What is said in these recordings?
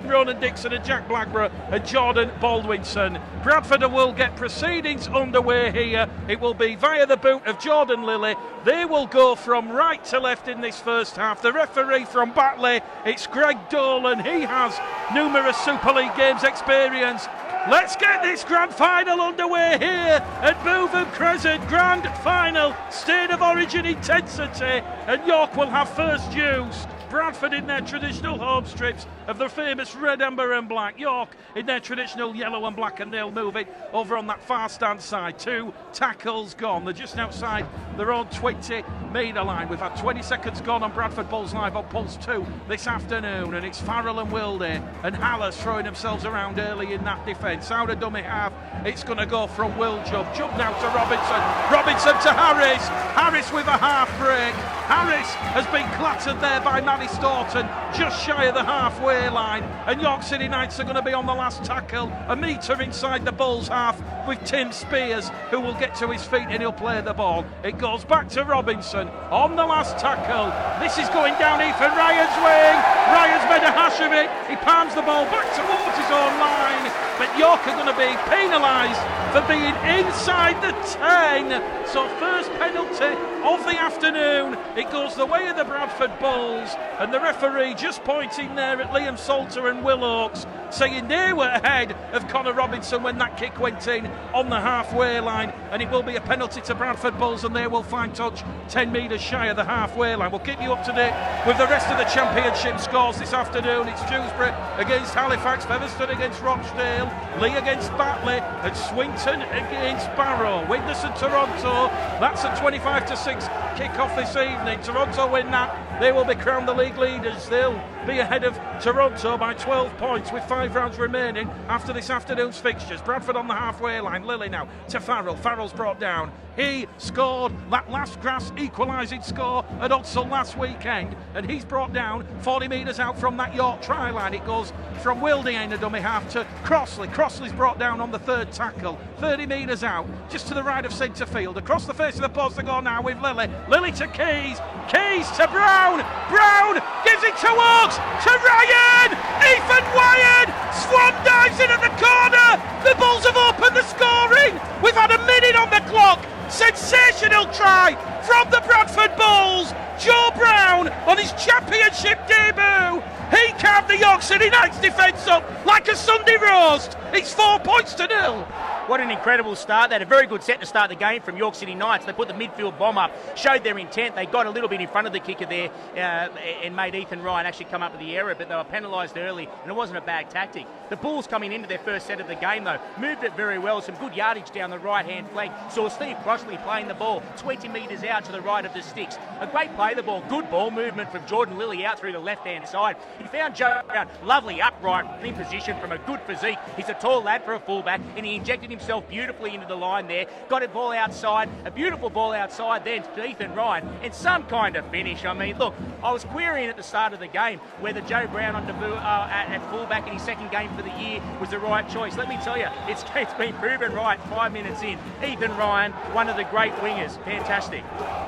Ronan Dixon and Jack Blackburn and Jordan Baldwinson. Bradford will get proceedings underway here. It will be via the boot of Jordan Lilly. They will go from right to left in this first half. The referee from Batley, it's Greg Dolan. He has numerous Super League games experience. Let's get this grand final underway here at Bootham Crescent. Grand final, state of origin intensity, and York will have first use. Bradford in their traditional home strips of the famous red, amber and black. York in their traditional yellow and black, and they'll move it over on that far stand side. 2 tackles gone. They're just outside their own 20-metre line. We've had 20 seconds gone on Bradford Bulls Live on Pulse 2 this afternoon, and it's Farrell and Wilde and Hallas throwing themselves around early in that defence. Out of dummy half, it's going to go from Will Jump now to Robinson. Robinson to Harris. Harris with a half break. Harris has been clattered there by Manny Staunton, just shy of the halfway line, and York City Knights are going to be on the last tackle, a metre inside the Bulls half, with Tim Spears, who will get to his feet and he'll play the ball. It goes back to Robinson on the last tackle. This is going down Ethan Ryan's wing. Ryan's made a hash of it. He palms the ball back towards his own line, but York are going to be penalised for being inside the 10. So first penalty of the afternoon. It goes the way of the Bradford Bulls, and the referee just pointing there at Liam Salter and Will Oakes, saying they were ahead of Connor Robinson when that kick went in on the halfway line, and it will be a penalty to Bradford Bulls, and they will find touch 10 metres shy of the halfway line. We'll keep you up to date with the rest of the championship scores this afternoon. It's Dewsbury against Halifax, Featherstone against Rochdale, Lee against Batley, and Swinton against Barrow. Widnes and Toronto, that's a 25-6 kick-off this evening. Toronto win that, they will be crowned the league leaders. They'll be ahead of Toronto by 12 points with 5 rounds remaining after this afternoon's fixtures. Bradford on the halfway line. Lilly now to Farrell. Farrell's brought down. He scored that last grass equalising score at Odsall last weekend, and he's brought down 40 metres out from that York try line. It goes from Wilde in the dummy half to Crossley. Crossley's brought down on the third tackle, 30 metres out, just to the right of centre field. Across the face of the post they go now with Lilly. Lilly to Keys. Keys to Brown. Brown gives it to Oakes. To Ryan. Ethan Wyatt. Swan dives in at the corner. The Bulls have opened the scoring. We've had a minute on the clock. Sensational try from the Bradford Bulls. Joe Brown on his championship debut. He carved the York City Knights defence up like a Sunday roast. It's 4 points to 0. What an incredible start. They had a very good set to start the game from York City Knights. They put the midfield bomb up, showed their intent. They got a little bit in front of the kicker there and made Ethan Ryan actually come up with the error, but they were penalised early, and it wasn't a bad tactic. The Bulls coming into their first set of the game, though, moved it very well. Some good yardage down the right-hand flank. Saw Steve Crossley playing the ball 20 metres out to the right of the sticks. A great play the ball. Good ball movement from Jordan Lilly out through the left-hand side. He found Joe Brown lovely upright in position from a good physique. He's a tall lad for a fullback, and he injected himself beautifully into the line there. Got a ball outside, a beautiful ball outside then to Ethan Ryan, and some kind of finish. I mean, look, I was querying at the start of the game whether Joe Brown on debut at fullback in his second game for the year was the right choice. Let me tell you, it's been proven right 5 minutes in. Ethan Ryan, one of the great wingers. Fantastic.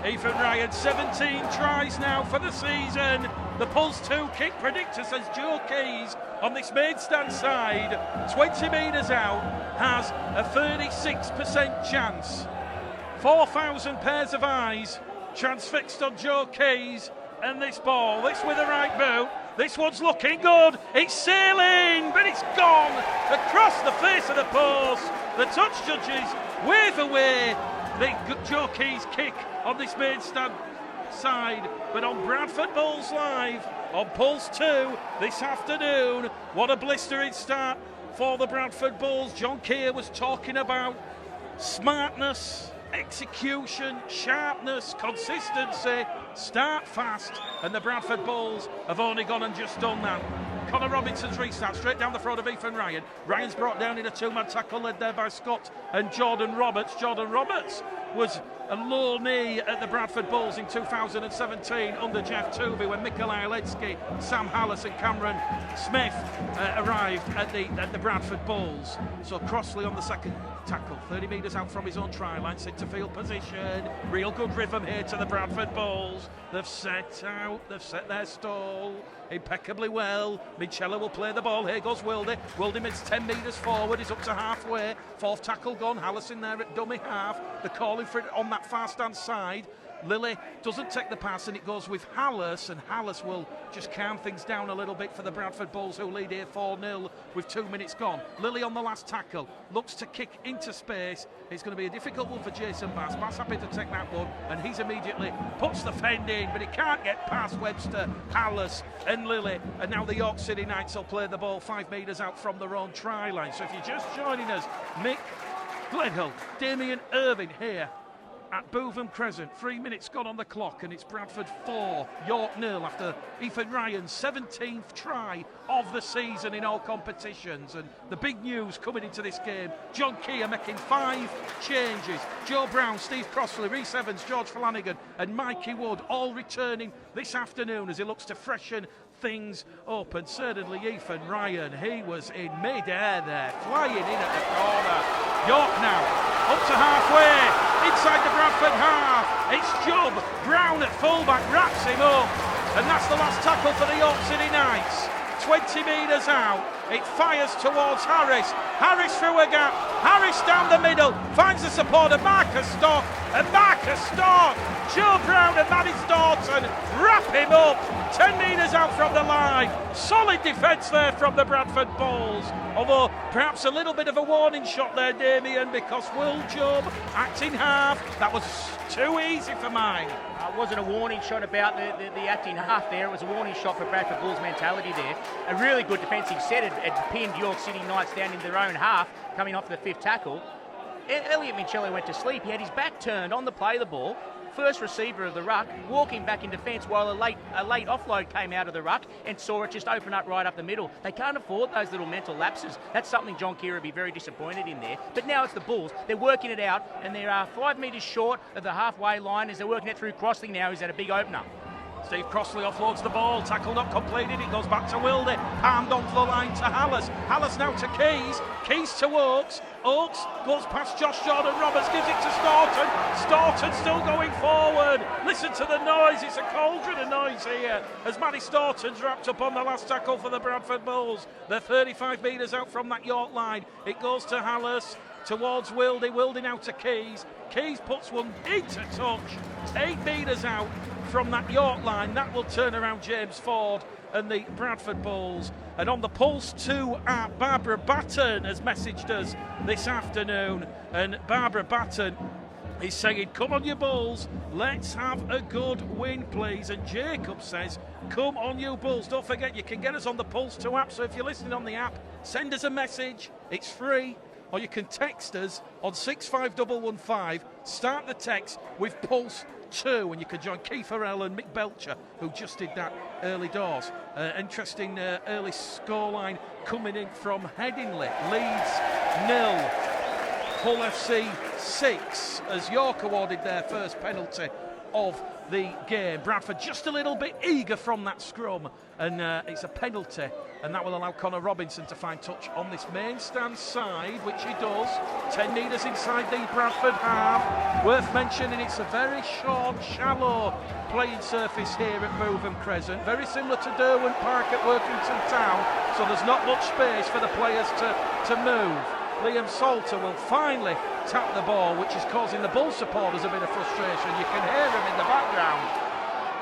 Ethan Ryan, 17 tries now for the season. The Pulse 2 kick predictor says Joe Keys on this main stand side, 20 metres out, has a 36% chance. 4,000 pairs of eyes transfixed on Joe Keys and this ball. This with the right boot. This one's looking good. It's sailing, but it's gone across the face of the post. The touch judges wave away the Joe Keys kick on this main stand side, but on Bradford Bulls Live on Pulse 2 this afternoon, what a blistering start for the Bradford Bulls. John Keir was talking about smartness, execution, sharpness, consistency, start fast, and the Bradford Bulls have only gone and just done that. Connor Robinson's restart straight down the throat of Ethan Ryan. Ryan's brought down in a two-man tackle led there by Scott and Jordan Roberts. Jordan Roberts was a low knee at the Bradford Bulls in 2017 under Jeff Tuvey when Mikołaj Alecki, Sam Hallis and Cameron Smith arrived at the Bradford Bulls. So Crossley on the second tackle, 30 metres out from his own try line, centre field position. Real good rhythm here to the Bradford Bulls. They've set out, they've set their stall impeccably well. Michela will play the ball. Here goes Wildy. Wildy moves 10 metres forward. He's up to halfway. Fourth tackle gone. Hallis in there at dummy half. They're calling for it on that far stand side. Lilly doesn't take the pass and it goes with Hallis, and Hallis will just calm things down a little bit for the Bradford Bulls, who lead here 4-0 with 2 minutes gone. Lilly on the last tackle, looks to kick into space. It's going to be a difficult one for Jason Bass. Bass happy to take that one, and he's immediately puts the fend in, but he can't get past Webster, Hallis and Lilly. And now the York City Knights will play the ball 5 metres out from their own try line. So if you're just joining us, Mick Gledhill, Damien Irving here at Bootham Crescent. 3 minutes gone on the clock, and it's Bradford 4, York 0 after Ethan Ryan's 17th try of the season in all competitions. And the big news coming into this game, John Keir making 5 changes. Joe Brown, Steve Crossley, Rhys Evans, George Flanagan and Mikey Wood all returning this afternoon as he looks to freshen things up. And certainly Ethan Ryan, he was in mid-air there, flying in at the corner. York now up to halfway, inside the Bradford half. It's Jubb. Brown at fullback wraps him up, and that's the last tackle for the York City Knights. 20 metres out, it fires towards Harris. Harris through a gap, Harris down the middle, finds the support of Marcus Stork, and Marcus Stork, Joe Brown and Matty Staunton wrap him up. 10 metres out from the line. Solid defence there from the Bradford Bulls, although perhaps a little bit of a warning shot there, Damien, because Will Jubb acting half, that was too easy for mine. It wasn't a warning shot about the acting half there. It was a warning shot for Bradford Bulls mentality there. A really good defensive set had pinned York City Knights down in their own half, coming off the 5th tackle. Elliot Michele went to sleep. He had his back turned on the play the ball. First receiver of the ruck, walking back in defence while a late offload came out of the ruck and saw it just open up right up the middle. They can't afford those little mental lapses. That's something John Keir would be very disappointed in there. But now it's the Bulls. They're working it out, and they are 5 metres short of the halfway line as they're working it through Crossley now. He's at a big opener. Steve Crossley offloads the ball, tackle not completed, it goes back to Wildy, palmed onto the line to Hallis. Hallis now to Keys, Keys to Oakes. Oakes goes past Josh Jordan-Roberts, gives it to Staunton. Staunton still going forward. Listen to the noise, it's a cauldron of noise here as Matty Staunton's wrapped up on the last tackle for the Bradford Bulls. They're 35 metres out from that York line. It goes to Hallis, towards Wildy. Wildy now to Keys. Keys puts one into touch, 8 metres out from that York line. That will turn around James Ford and the Bradford Bulls. And on the Pulse 2 app, Barbara Batten has messaged us this afternoon, and Barbara Batten is saying, come on you Bulls, let's have a good win please. And Jacob says, come on you Bulls. Don't forget you can get us on the Pulse 2 app, so if you're listening on the app, send us a message, it's free, or you can text us on 65115, start the text with Pulse 2, and you can join Keith Farrell and Mick Belcher, who just did that early doors. Interesting early scoreline coming in from Headingley. Leeds 0, Hull FC 6, as York awarded their first penalty of the game. Bradford just a little bit eager from that scrum, and it's a penalty, and that will allow Connor Robinson to find touch on this main stand side, which he does. 10 metres inside the Bradford half. Worth mentioning, it's a very short, shallow playing surface here at Bootham Crescent, very similar to Derwent Park at Workington Town, so there's not much space for the players to move. Liam Salter will finally tap the ball, which is causing the Bull supporters a bit of frustration. You can hear him in the background.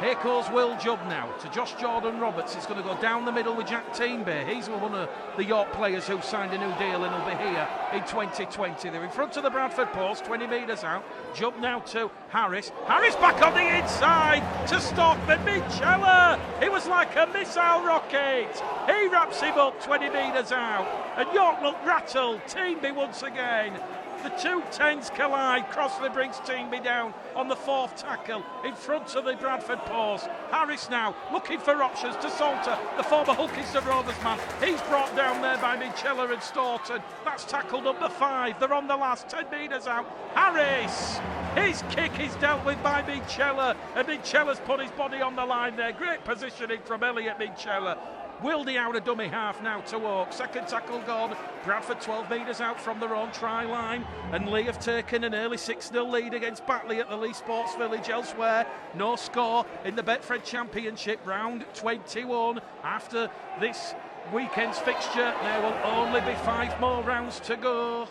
Here goes Will Jubb now to Josh Jordan-Roberts. It's going to go down the middle with Jack Teambay. He's one of the York players who signed a new deal and will be here in 2020. They're in front of the Bradford post, 20 metres out. Jubb now to Harris. Harris back on the inside to Stockman. Michela. It was like a missile rocket. He wraps him up 20 metres out. And York look rattled. Teambay once again. The two tens collide. Crossley brings Teamby down on the fourth tackle in front of the Bradford post. Harris now looking for options to Salter, the former Hulkiston Rovers man. He's brought down there by Minchella and Staunton. That's tackle number 5. They're on the last 10 metres out. Harris! His kick is dealt with by Minchella, and Minchella's put his body on the line there. Great positioning from Elliot Minchella. Wildy out a dummy half now to Oak. Second tackle gone. Bradford 12 metres out from their own try line. And Lee have taken an early 6-0 lead against Batley at the Lee Sports Village. Elsewhere, no score in the Betfred Championship, round 21. After this weekend's fixture, there will only be 5 more rounds to go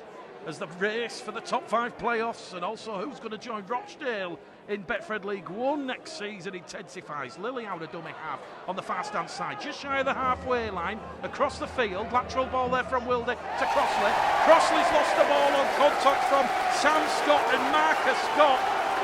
as the race for the top 5 playoffs, and also who's going to join Rochdale in Betfred League 1 next season intensifies. Lily out a dummy half on the far stand side, just shy of the halfway line, across the field. Lateral ball there from Wilde to Crossley. Crossley's lost the ball on contact from Sam Scott and Marcus Scott,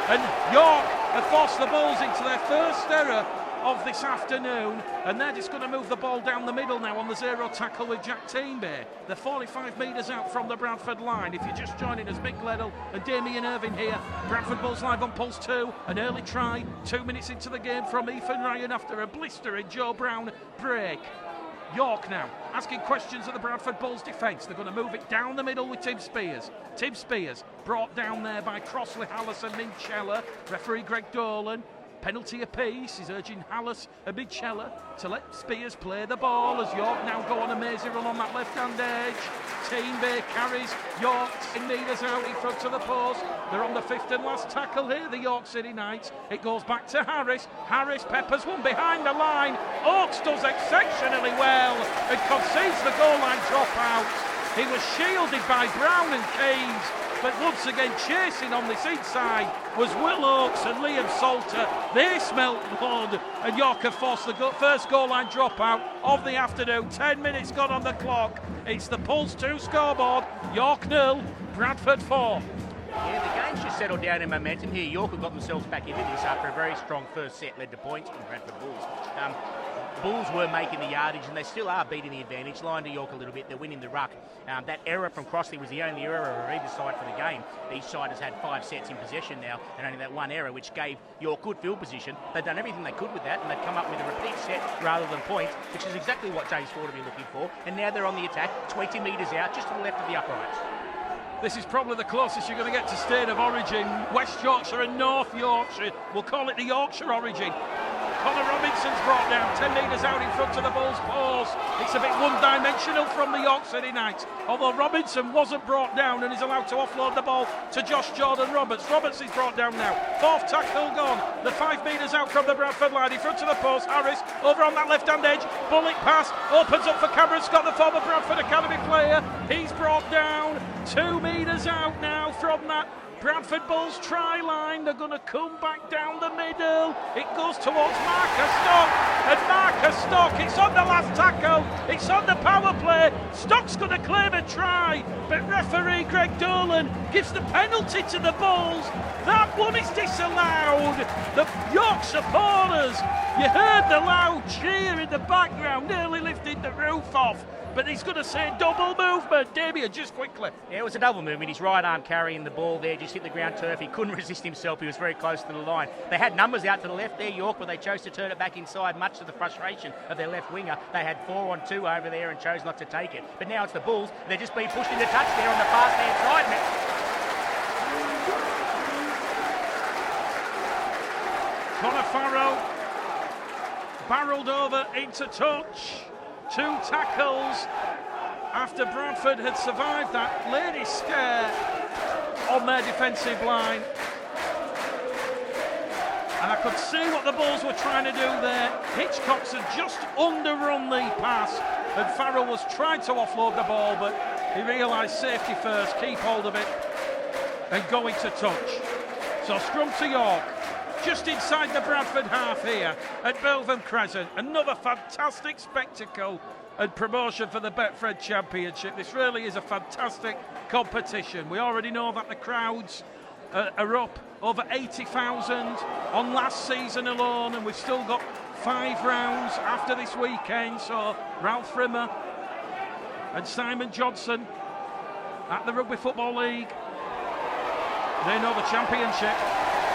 and York have forced the Bulls into their first error of this afternoon, and they're just going to move the ball down the middle now on the 0 tackle with Jack Teamby. They're 45 metres out from the Bradford line. If you're just joining us, Mick Gledell and Damien Irving here. Bradford Bulls live on Pulse 2. An early try, 2 minutes into the game from Ethan Ryan after a blistering Joe Brown break. York now asking questions of the Bradford Bulls defence. They're going to move it down the middle with Tim Spears. Tim Spears brought down there by Crossley, Hallis and Minchella. Referee Greg Dolan. Penalty apiece. He's urging Hallis and Minchella to let Spears play the ball as York now go on a mazy run on that left-hand edge. Teamby carries York 10 metres out in front of the post. They're on the 5th and last tackle here, the York City Knights. It goes back to Harris. Harris peppers one behind the line. Oakes does exceptionally well and concedes the goal line dropout. He was shielded by Brown and Keynes, but once again chasing on this inside was Will Oakes and Liam Salter. They smelt blood, and York have forced the first goal line dropout of the afternoon. 10 minutes gone on the clock. It's the Pulse 2 scoreboard. York 0, Bradford 4. Yeah, the game's just settled down in momentum here. York have got themselves back into this after a very strong first set led to points from Bradford Bulls. Bulls were making the yardage, and they still are beating the advantage line to York a little bit. They're winning the ruck. That error from Crossley was the only error of either side for the game. Each side has had 5 sets in possession now, and only that one error, which gave York good field position. They've done everything they could with that, and they've come up with a repeat set rather than points, which is exactly what James Ford will be looking for. And now they're on the attack, 20 metres out, just to the left of the uprights. This is probably the closest you're going to get to state of origin. West Yorkshire and North Yorkshire. We'll call it the Yorkshire origin. Connor Robinson's brought down 10 metres out in front of the Bulls post. It's a bit one-dimensional from the York City Knights, although Robinson wasn't brought down and is allowed to offload the ball to Josh Jordan Roberts. Roberts is brought down now. 4th tackle gone. The 5 metres out from the Bradford line in front of the post. Harris over on that left-hand edge. Bullet pass opens up for Cameron Scott, the former Bradford Academy player. He's brought down 2 metres out now from that Bradford Bulls try line. They're going to come back down the middle. It goes towards Marcus Stock, and Marcus Stock, it's on the last tackle, it's on the power play. Stock's going to claim a try, but referee Greg Dolan gives the penalty to the Bulls. That one is disallowed. The York supporters, you heard the loud cheer in the background, nearly lifted the roof off. But he's going to say double movement. Damien, just quickly. Yeah, it was a double movement. His right arm carrying the ball there, just hit the ground turf. He couldn't resist himself. He was very close to the line. They had numbers out to the left there, York, but they chose to turn it back inside, much to the frustration of their left winger. They had 4-on-2 over there and chose not to take it. But now it's the Bulls. They're just being pushed into touch there on the fast-hand side. Connor Farrow barrelled over into touch. 2 tackles after Bradford had survived that lady scare on their defensive line. And I could see what the Bulls were trying to do there. Hitchcock's had just underrun the pass, and Farrell was trying to offload the ball, but he realised safety first, keep hold of it, and go into touch. So scrum to York. Just inside the Bradford half here at Belvin Crescent. Another fantastic spectacle and promotion for the Betfred Championship. This really is a fantastic competition. We already know that the crowds are up over 80,000 on last season alone, and we've still got 5 rounds after this weekend. So Ralph Rimmer and Simon Johnson at the Rugby Football League They know the championship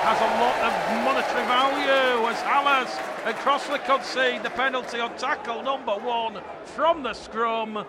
has a lot of monetary value as Hallas and Crossley concede the penalty on tackle number 1 from the scrum.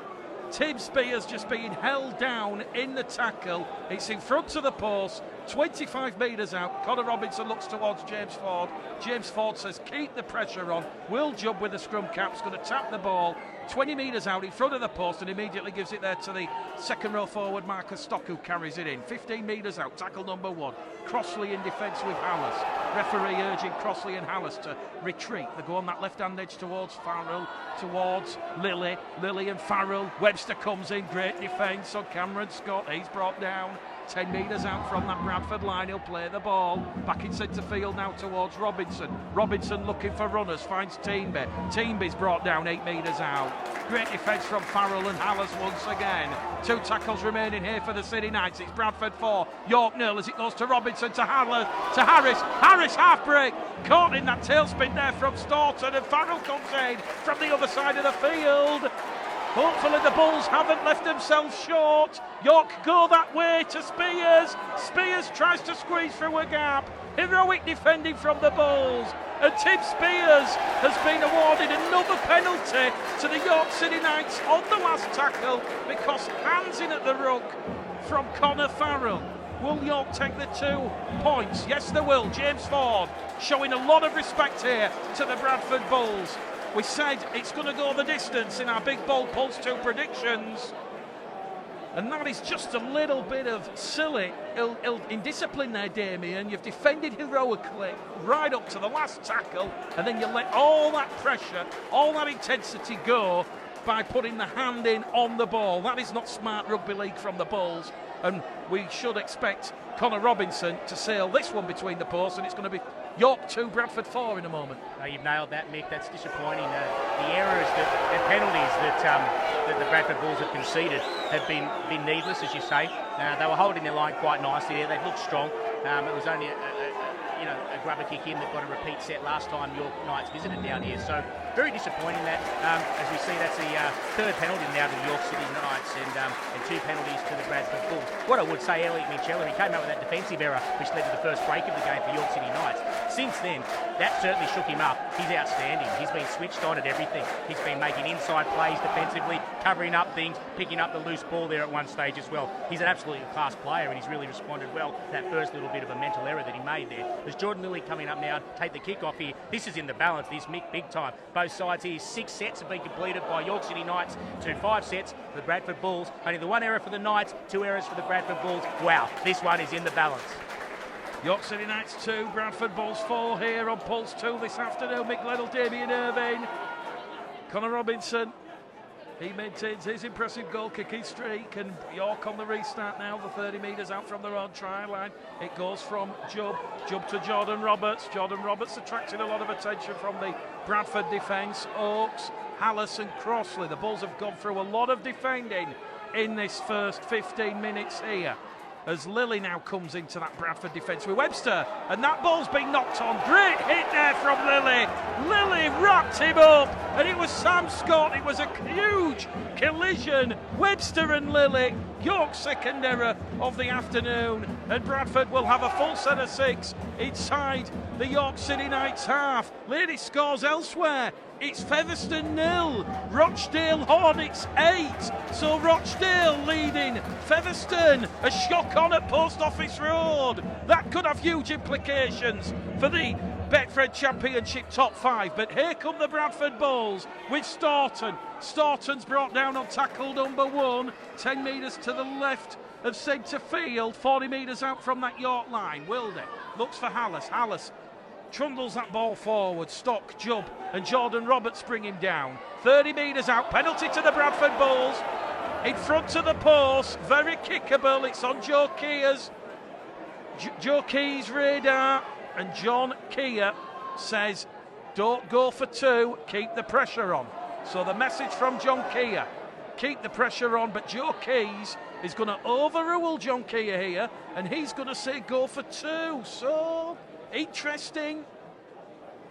Tim Spears just being held down in the tackle. It's in front of the post, 25 metres out. Connor Robinson looks towards James Ford. James Ford says, keep the pressure on. Will Jubb with the scrum cap's going to tap the ball 20 metres out in front of the post and immediately gives it there to the second row forward, Marcus Stock, who carries it in. 15 metres out, tackle number 1. Crossley in defence with Hallas. Referee urging Crossley and Hallas to retreat. They go on that left-hand edge towards Farrell, towards Lilly. Lilly and Farrell. Webster comes in, great defence on Cameron Scott. He's brought down 10 metres out from that Bradford line. He'll play the ball back in centre field now towards Robinson. Robinson looking for runners, finds Teamby. Teamby's brought down 8 metres out. Great defence from Farrell and Hallas once again. 2 tackles remaining here for the City Knights. It's Bradford 4, York 0 as it goes to Robinson, to Harris. Harris half break, caught in that tailspin there from Staunton, and Farrell comes in from the other side of the field. Hopefully the Bulls haven't left themselves short. York go that way to Spears. Spears tries to squeeze through a gap. Heroic defending from the Bulls. And Tim Spears has been awarded another penalty to the York City Knights on the last tackle because hands in at the ruck from Connor Farrell. Will York take the 2 points? Yes, they will. James Ford showing a lot of respect here to the Bradford Bulls. We said it's going to go the distance in our Big Bold Pulse 2 predictions. And that is just a little bit of silly indiscipline there, Damien. You've defended heroically right up to the last tackle, and then you let all that pressure, all that intensity go by putting the hand in on the ball. That is not smart rugby league from the Bulls, and we should expect Connor Robinson to sail this one between the posts, and it's going to be York 2, Bradford 4 in a moment. No, you've nailed that, Mick. That's disappointing. The errors and penalties that the Bradford Bulls have conceded have been needless, as you say. They were holding their line quite nicely there. They looked strong. It was only a grubber kick in that got a repeat set last time York Knights visited down here. So very disappointing that, as we see, that's the 3rd penalty now to the York City Knights and 2 penalties to the Bradford Bulls. What I would say, Elliot Minchella, he came out with that defensive error which led to the first break of the game for York City Knights. Since then, that certainly shook him up. He's outstanding. He's been switched on at everything. He's been making inside plays defensively, covering up things, picking up the loose ball there at one stage as well. He's an absolutely class player and he's really responded well to that first little bit of a mental error that he made there. There's Jordan Lilly coming up now, take the kick off here. This is in the balance, this Mick, big time. Both sides here, 6 sets have been completed by York City Knights to 5 sets for the Bradford Bulls. Only the 1 error for the Knights, 2 errors for the Bradford Bulls. Wow, this one is in the balance. York City Knights 2, Bradford Bulls 4 here on Pulse 2 this afternoon. Mick Leddell, Damien Irvine, Connor Robinson. He maintains his impressive goal-kicking streak, and York on the restart now, the 30 metres out from their own try line. It goes from Jubb to Jordan Roberts. Jordan Roberts attracting a lot of attention from the Bradford defence. Oakes, Hallas and Crossley. The Bulls have gone through a lot of defending in this first 15 minutes here, as Lilly now comes into that Bradford defence with Webster, and that ball's been knocked on. Great hit there from Lilly. Lilly wrapped him up, and it was Sam Scott. It was a huge collision. Webster and Lilly, York's second error of the afternoon, and Bradford will have a full set of 6 inside the York City Knights half. Lady scores elsewhere. It's Featherstone 0, Rochdale Hornets 8. So Rochdale leading Featherstone. A shock on at Post Office Road. That could have huge implications for the Betfred Championship top 5. But here come the Bradford Bulls with Staunton. Staunton's brought down on tackle number 1. 10 metres to the left of centre field. 40 metres out from that York line. Wilde looks for Hallas. Hallas trundles that ball forward. Stock, Jubb and Jordan Roberts bring him down. 30 metres out, penalty to the Bradford Bulls. In front of the post, very kickable. It's on Joe Keir's Joe Key's radar, and John Keir says, don't go for 2, keep the pressure on. So the message from John Keir, keep the pressure on, but Joe Keys is going to overrule John Keir here, and he's going to say go for 2. So interesting.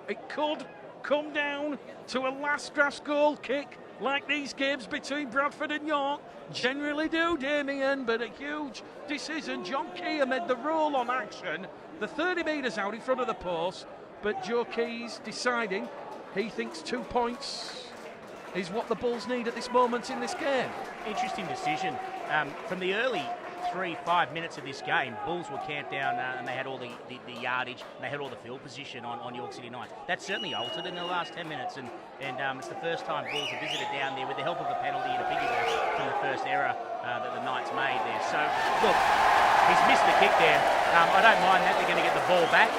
It could come down to a last gasp goal kick like these games between Bradford and York generally do, Damien, but a huge decision. John Keir made the rule on action, the 30 metres out in front of the post, but Joe Keys deciding he thinks 2 points is what the Bulls need at this moment in this game. Interesting decision. From the early 3-5 minutes of this game, Bulls were camped down and they had all the yardage and they had all the field position on York City Knights. That's certainly altered in the last 10 minutes, and it's the first time Bulls have visited down there with the help of a penalty and a piggyback from the first error that the Knights made there. So, look, he's missed the kick there. I don't mind that, they're going to get the ball back.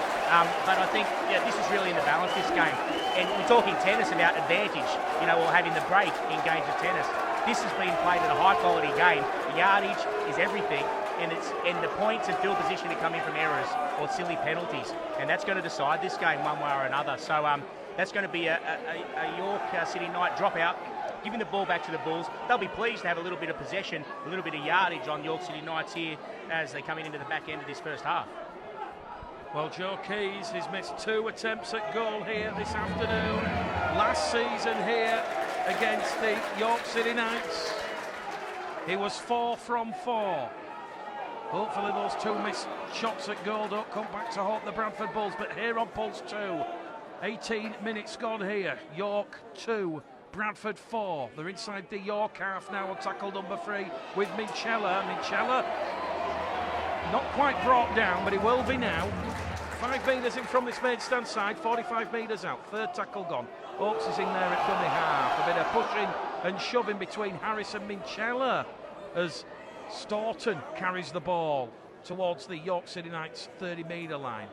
But I think this is really in the balance, this game. And we're talking tennis about advantage, or having the break in games of tennis. This has been played in a high-quality game. The yardage is everything, and the points and field position are coming from errors or silly penalties, and that's going to decide this game one way or another. So that's going to be a York City Knight dropout, giving the ball back to the Bulls. They'll be pleased to have a little bit of possession, a little bit of yardage on York City Knights here as they come into the back end of this first half. Well, Joe Keys has missed 2 attempts at goal here this afternoon. Last season here against the York City Knights, he was 4 from 4. Hopefully those 2 missed shots at goal don't come back to haunt the Bradford Bulls, but here on Pulse 2, 18 minutes gone here. York 2, Bradford 4. They're inside the York half now on tackle number 3 with Minchella. Minchella not quite brought down, but he will be now. 5 metres in from this main stand side, 45 metres out. 3rd tackle gone. Oakes is in there at dummy half. A bit of pushing and shoving between Harris and Minchella as Staunton carries the ball towards the York City Knights 30-metre line.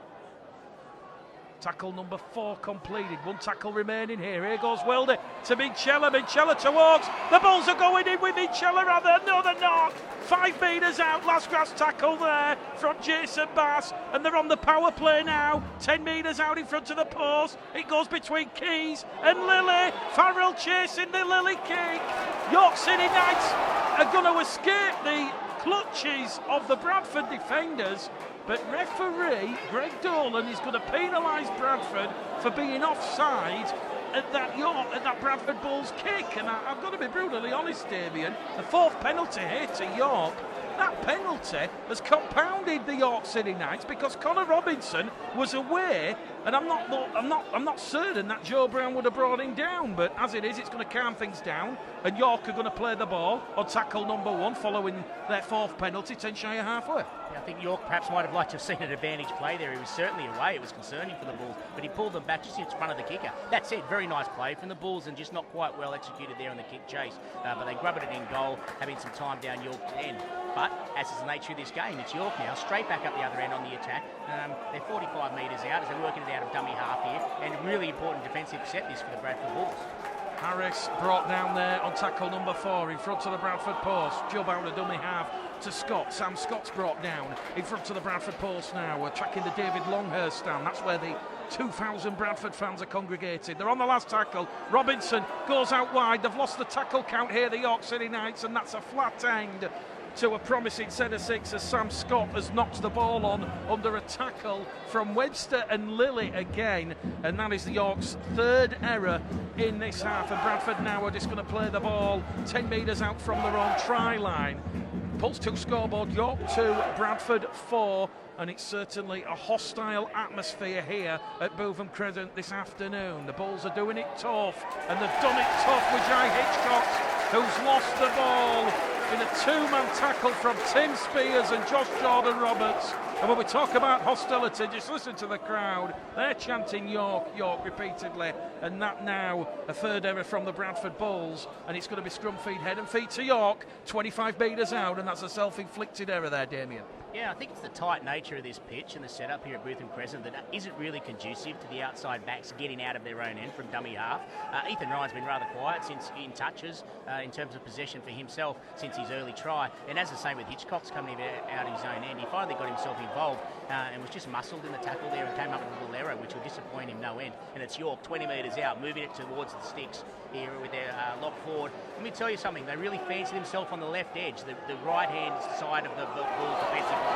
Tackle number 4 completed. 1 tackle remaining here. Here goes Wilder to Minchella. Minchella to Oakes. The Bulls are going in with Minchella. No, they're not. 5 metres out. Last grass tackle there from Jason Bass. And they're on the power play now. 10 metres out in front of the post. It goes between Keys and Lilly. Farrell chasing the Lilly kick. York City Knights are going to escape the clutches of the Bradford defenders. But referee Greg Dolan is going to penalise Bradford for being offside at that Bradford Bulls kick. And I've got to be brutally honest, Damien, the 4th penalty here to York, that penalty has compounded the York City Knights because Connor Robinson was away, and I'm not certain that Joe Brown would have brought him down. But as it is, it's going to calm things down, and York are going to play the ball on tackle number 1 following their 4th penalty, 10 shy of halfway. I think York perhaps might have liked to have seen an advantage play there. He was certainly away. It was concerning for the Bulls, but he pulled them back just in front of the kicker. That said, very nice play from the Bulls and just not quite well executed there on the kick chase. But they grubbed it in goal, having some time down York 10. But as is the nature of this game, it's York now, straight back up the other end on the attack. They're 45 metres out as they're working it out of dummy half here, and a really important defensive set this for the Bradford Bulls. Harris brought down there on tackle number 4 in front of the Bradford post. Job out of dummy half to Scott. Sam Scott's brought down in front of the Bradford post now. We're tracking the David Longhurst stand. That's where the 2,000 Bradford fans are congregated. They're on the last tackle. Robinson goes out wide. They've lost the tackle count here, the York City Knights, and that's a flat end to a promising centre 6 as Sam Scott has knocked the ball on under a tackle from Webster and Lilly again, and that is the York's 3rd error in this half. And Bradford now are just going to play the ball 10 metres out from their own try line. Pulse 2 scoreboard, York 2, Bradford 4, and it's certainly a hostile atmosphere here at Bootham Crescent this afternoon. The Bulls are doing it tough, and they've done it tough with Jai Hitchcock, who's lost the ball in a 2-man tackle from Tim Spears and Josh Jordan Roberts. And when we talk about hostility, just listen to the crowd. They're chanting York, York repeatedly. And that now a 3rd error from the Bradford Bulls. And it's going to be scrum feed, head and feet to York, 25 metres out. And that's a self-inflicted error there, Damien. Yeah, I think it's the tight nature of this pitch and the setup here at Bootham Crescent that isn't really conducive to the outside backs getting out of their own end from dummy half. Ethan Ryan's been rather quiet since in touches in terms of possession for himself since his early try. And as the same with Hitchcock's coming out of his own end, he finally got himself involved and was just muscled in the tackle there and came up with a little error, which will disappoint him no end. And it's York 20 metres out, moving it towards the sticks here with their lock forward. Let me tell you something, they really fancy themselves on the left edge, the right-hand side of the Bulls defensive line.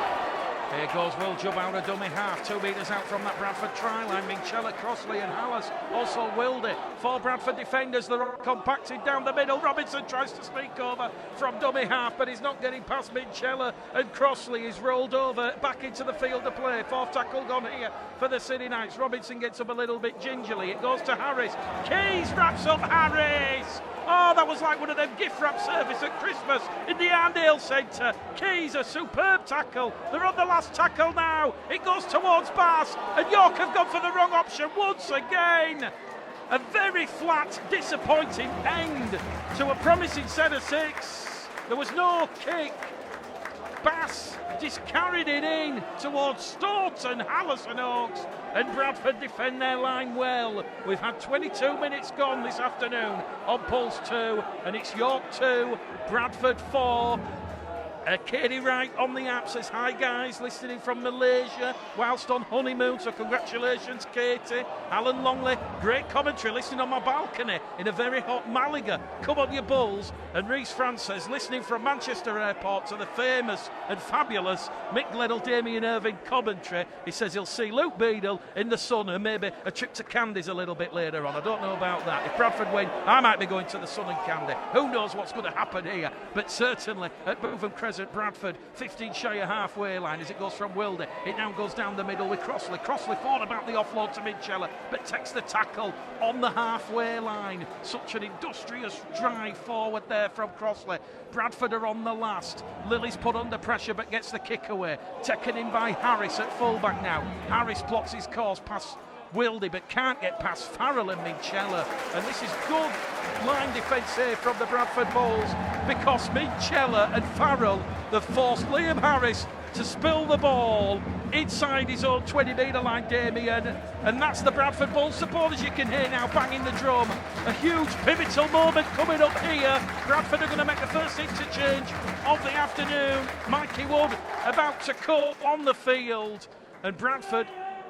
Here goes Will Jubb out of dummy half, 2 metres out from that Bradford try line. Minchella, Crossley and Hallas also willed it. 4 Bradford defenders, they're all compacted down the middle. Robinson tries to sneak over from dummy half, but he's not getting past Minchella, and Crossley is rolled over back into the field of play. 4th tackle gone here for the City Knights. Robinson gets up a little bit gingerly. It goes to Harris. Keys wraps up Harris. Oh, that was like one of them gift wrap service at Christmas in the Arndale Centre. Keys, a superb tackle. They're on the last tackle now. It goes towards Bass, and York have gone for the wrong option once again. A very flat, disappointing end to a promising set of 6. There was no kick. Bass just carried it in towards Staunton, Hallison Oaks, and Bradford defend their line well. We've had 22 minutes gone this afternoon on Pulse 2, and it's York 2, Bradford 4. Katie Wright on the app says, hi guys, listening from Malaysia whilst on honeymoon, so congratulations Katie. Alan Longley, great commentary, listening on my balcony in a very hot Malaga. Come on you Bulls. And Reece Francis, listening from Manchester Airport to the famous and fabulous Mick Gledall, Damien Irving commentary. He says he'll see Luke Beadle in the sun and maybe a trip to Candies a little bit later on. I don't know about that. If Bradford win, I might be going to the sun and Candy. Who knows what's going to happen here, but certainly at Bootham Crescent, Bradford 15 shy of halfway line as it goes from Wilder. It now goes down the middle with Crossley. Crossley thought about the offload to Minchella, but takes the tackle on the halfway line. Such an industrious drive forward there from Crossley. Bradford are on the last. Lily's put under pressure but gets the kick away. Taken in by Harris at fullback now. Harris plots his course past Wildy but can't get past Farrell and Minchella, and this is good line defence here from the Bradford Bulls, because Minchella and Farrell have forced Liam Harris to spill the ball inside his own 20-metre line, Damien, and that's the Bradford Bulls supporters you can hear now banging the drum. A huge pivotal moment coming up here. Bradford are going to make the first interchange of the afternoon. Mikey Wood about to cut on the field, and Bradford,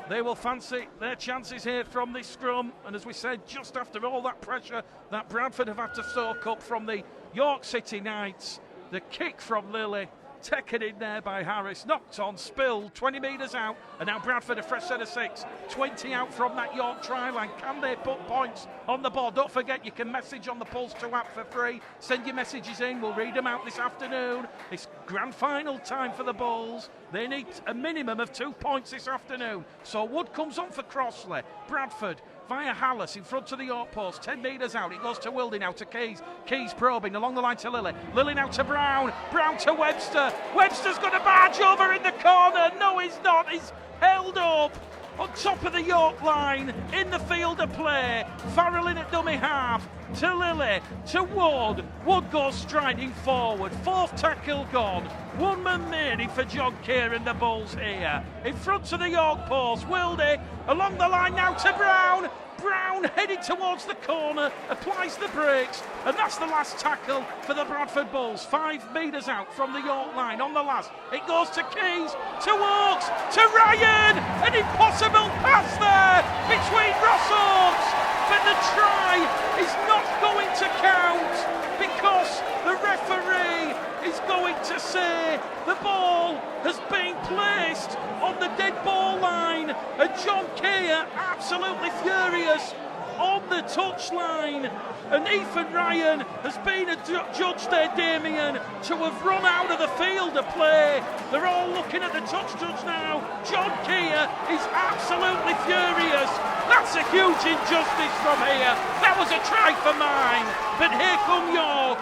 they will fancy their chances here from this scrum. And as we said, just after all that pressure that Bradford have had to soak up from the York City Knights, the kick from Lilly, taken in there by Harris, knocked on, spilled, 20 metres out, and now Bradford a fresh set of 6, 20 out from that York try line. Can they put points on the board? Don't forget you can message on the Pulse 2 app for free. Send your messages in, we'll read them out this afternoon. It's grand final time for the Bulls. They need a minimum of 2 points this afternoon. So Wood comes on for Crossley. Bradford via Hallas in front of the York post, 10 metres out. It goes to Wildy now to Keys. Keys probing along the line to Lilly. Lilly now to Brown. Brown to Webster. Webster's got a barge over in the corner. No, he's not. He's held up on top of the York line in the field of play. Farrell in at dummy half. To Lilly, to Wood. Wood goes striding forward. 4th tackle gone. One man remaining for John Keir and the Bulls here. In front of the York post, Wildy along the line now to Brown. Brown heading towards the corner, applies the brakes, and that's the last tackle for the Bradford Bulls. 5 metres out from the York line on the last. It goes to Keys, to Oakes, to Ryan. An impossible pass there between Ross Oakes, but the try is not going to count because the referee is going to say the ball has been placed on the dead ball line, and John Keir absolutely furious on the touchline, and Ethan Ryan has been adjudged there, Damien, to have run out of the field of play. They're all looking at the touch judge now. John Keir is absolutely furious. That's a huge injustice from here. That was a try for mine, but here come York.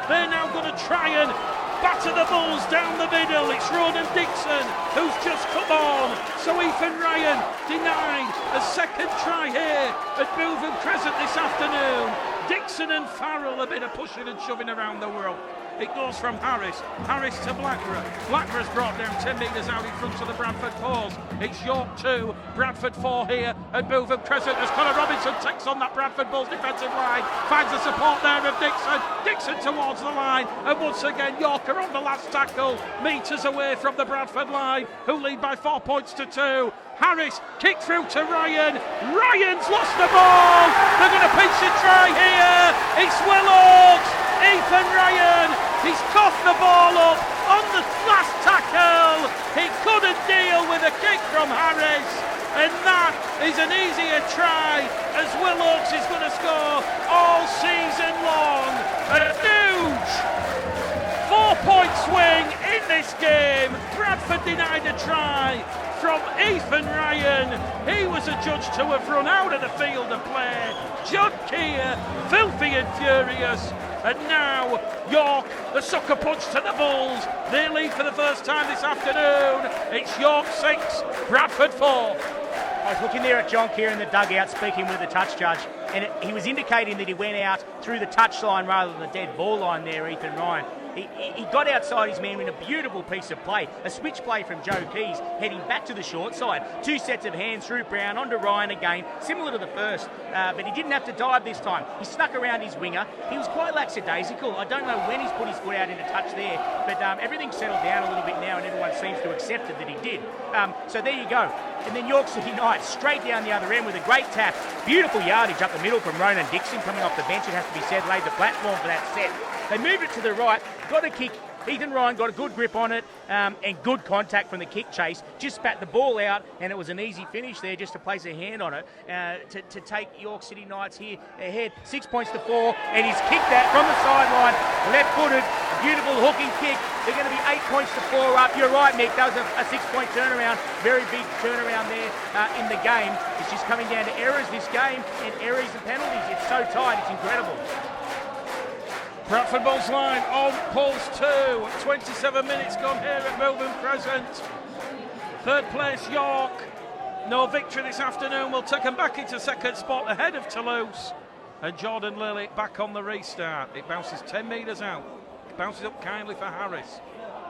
They're now going to try and batter the Bulls down the middle. It's Ronan Dixon who's just come on. So Ethan Ryan denied a second try here at Bootham Crescent this afternoon. Dixon and Farrell a bit of pushing and shoving around the world. It goes from Harris to Blackburn. Blackburn's brought down 10 metres out in front of the Bradford post. It's York 2, Bradford 4 here at Bootham Crescent as Conor Robinson takes on that Bradford Bulls defensive line. Finds the support there of Dixon. Dixon towards the line, and once again York are on the last tackle, metres away from the Bradford line, who lead by 4 points to 2. Harris kick through to Ryan. Ryan's lost the ball. They're going to pinch a try here. It's Will Oakes. Ethan Ryan. He's coughed the ball up. on the last tackle. He couldn't deal with a kick from Harris, and that is an easier try as Will Oakes is going to score all season long. A huge 4-point swing in this game. Bradford denied a try from Ethan Ryan. He was adjudged to have run out of the field of play. Judd Keir, filthy and furious. And now York, the sucker punch to the Bulls. They lead for the first time this afternoon. It's York 6, Bradford 4. I was looking there at John Keir in the dugout speaking with the touch judge, and he was indicating that he went out through the touch line rather than the dead ball line there, Ethan Ryan. He got outside his man in a beautiful piece of play, a switch play from Joe Keys, heading back to the short side. 2 sets of hands through Brown onto Ryan again, similar to the first, but he didn't have to dive this time. He snuck around his winger. He was quite lackadaisical. I don't know when he's put his foot out into touch there, but everything settled down a little bit now, and everyone seems to accept it that he did. So there you go. And then York City Knights straight down the other end with a great tap. Beautiful yardage up the middle from Ronan Dixon coming off the bench, it has to be said, laid the platform for that set. They moved it to the right, got a kick. Ethan Ryan got a good grip on it and good contact from the kick chase. Just spat the ball out, and it was an easy finish there just to place a hand on it to take York City Knights here ahead. 6 points to 4, and he's kicked that from the sideline, left-footed, beautiful hooking kick. They're going to be 8 points to 4 up. You're right, Mick. That was a 6-point turnaround. Very big turnaround there in the game. It's just coming down to errors this game, and errors and penalties. It's so tight. It's incredible. Bradford Bulls line on pulse 2. 27 minutes gone here at Melbourne Crescent. Third place York. No victory this afternoon will take them back into second spot ahead of Toulouse. And Jordan Lilly back on the restart. It bounces 10 metres out. It bounces up kindly for Harris.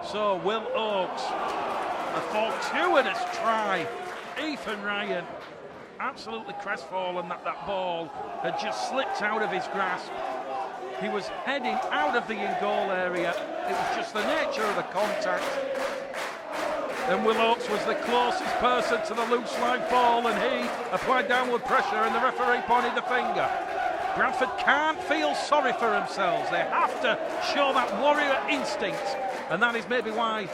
So Will Oakes, a fortuitous try. Ethan Ryan, absolutely crestfallen that ball had just slipped out of his grasp. He was heading out of the in-goal area. It was just the nature of the contact. And Will Oakes was the closest person to the loose live ball, and he applied downward pressure, and the referee pointed the finger. Bradford can't feel sorry for themselves. They have to show that warrior instinct, and that is maybe why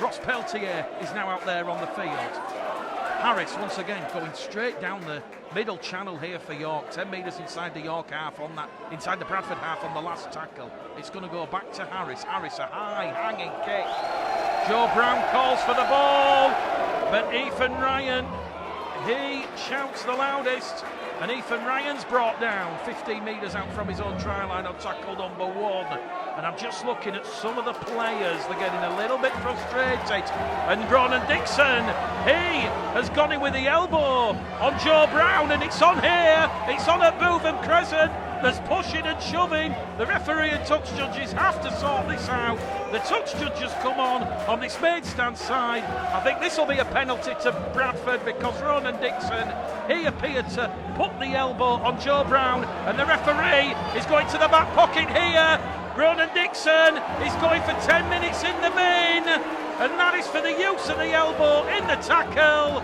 Ross Peltier is now out there on the field. Harris once again going straight down the middle channel here for York. 10 metres inside the York half on that, inside the Bradford half on the last tackle. It's going to go back to Harris. Harris, a high hanging kick. Joe Brown calls for the ball, but Ethan Ryan, he shouts the loudest, and Ethan Ryan's brought down 15 metres out from his own try line on tackle number 1. And I'm just looking at some of the players. They're getting a little bit frustrated. And Ronan Dixon, he has gone in with the elbow on Joe Brown, and it's on here. It's on at Bootham Crescent. There's pushing and shoving. The referee and touch judges have to sort this out. The touch judges come on this main stand side. I think this will be a penalty to Bradford because Ronan Dixon, he appeared to put the elbow on Joe Brown, and the referee is going to the back pocket here. Ronan Dixon is going for 10 minutes in the bin, and that is for the use of the elbow in the tackle.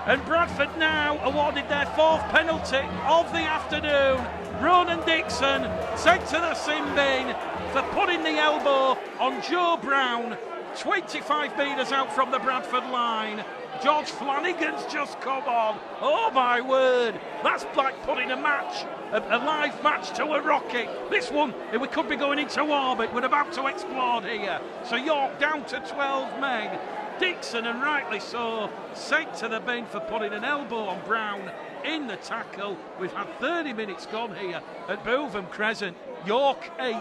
And Bradford now awarded their 4th penalty of the afternoon. Ronan Dixon sent to the sin bin for putting the elbow on Joe Brown, 25 metres out from the Bradford line. George Flanagan's just come on. Oh my word, that's like putting a live match to a rocket. This one, we could be going into orbit. We're about to explode here. So York down to 12 men. Dixon, and rightly so, sent to the bin for putting an elbow on Brown in the tackle. We've had 30 minutes gone here at Bootham Crescent. York 8,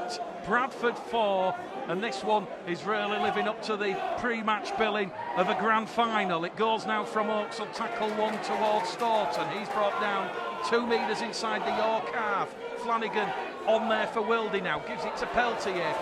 Bradford 4, and this one is really living up to the pre-match billing of a grand final. It goes now from Oakes on tackle 1 towards Staunton. He's brought down 2 metres inside the York half. Flanagan on there for Wildy now, gives it to Peltier.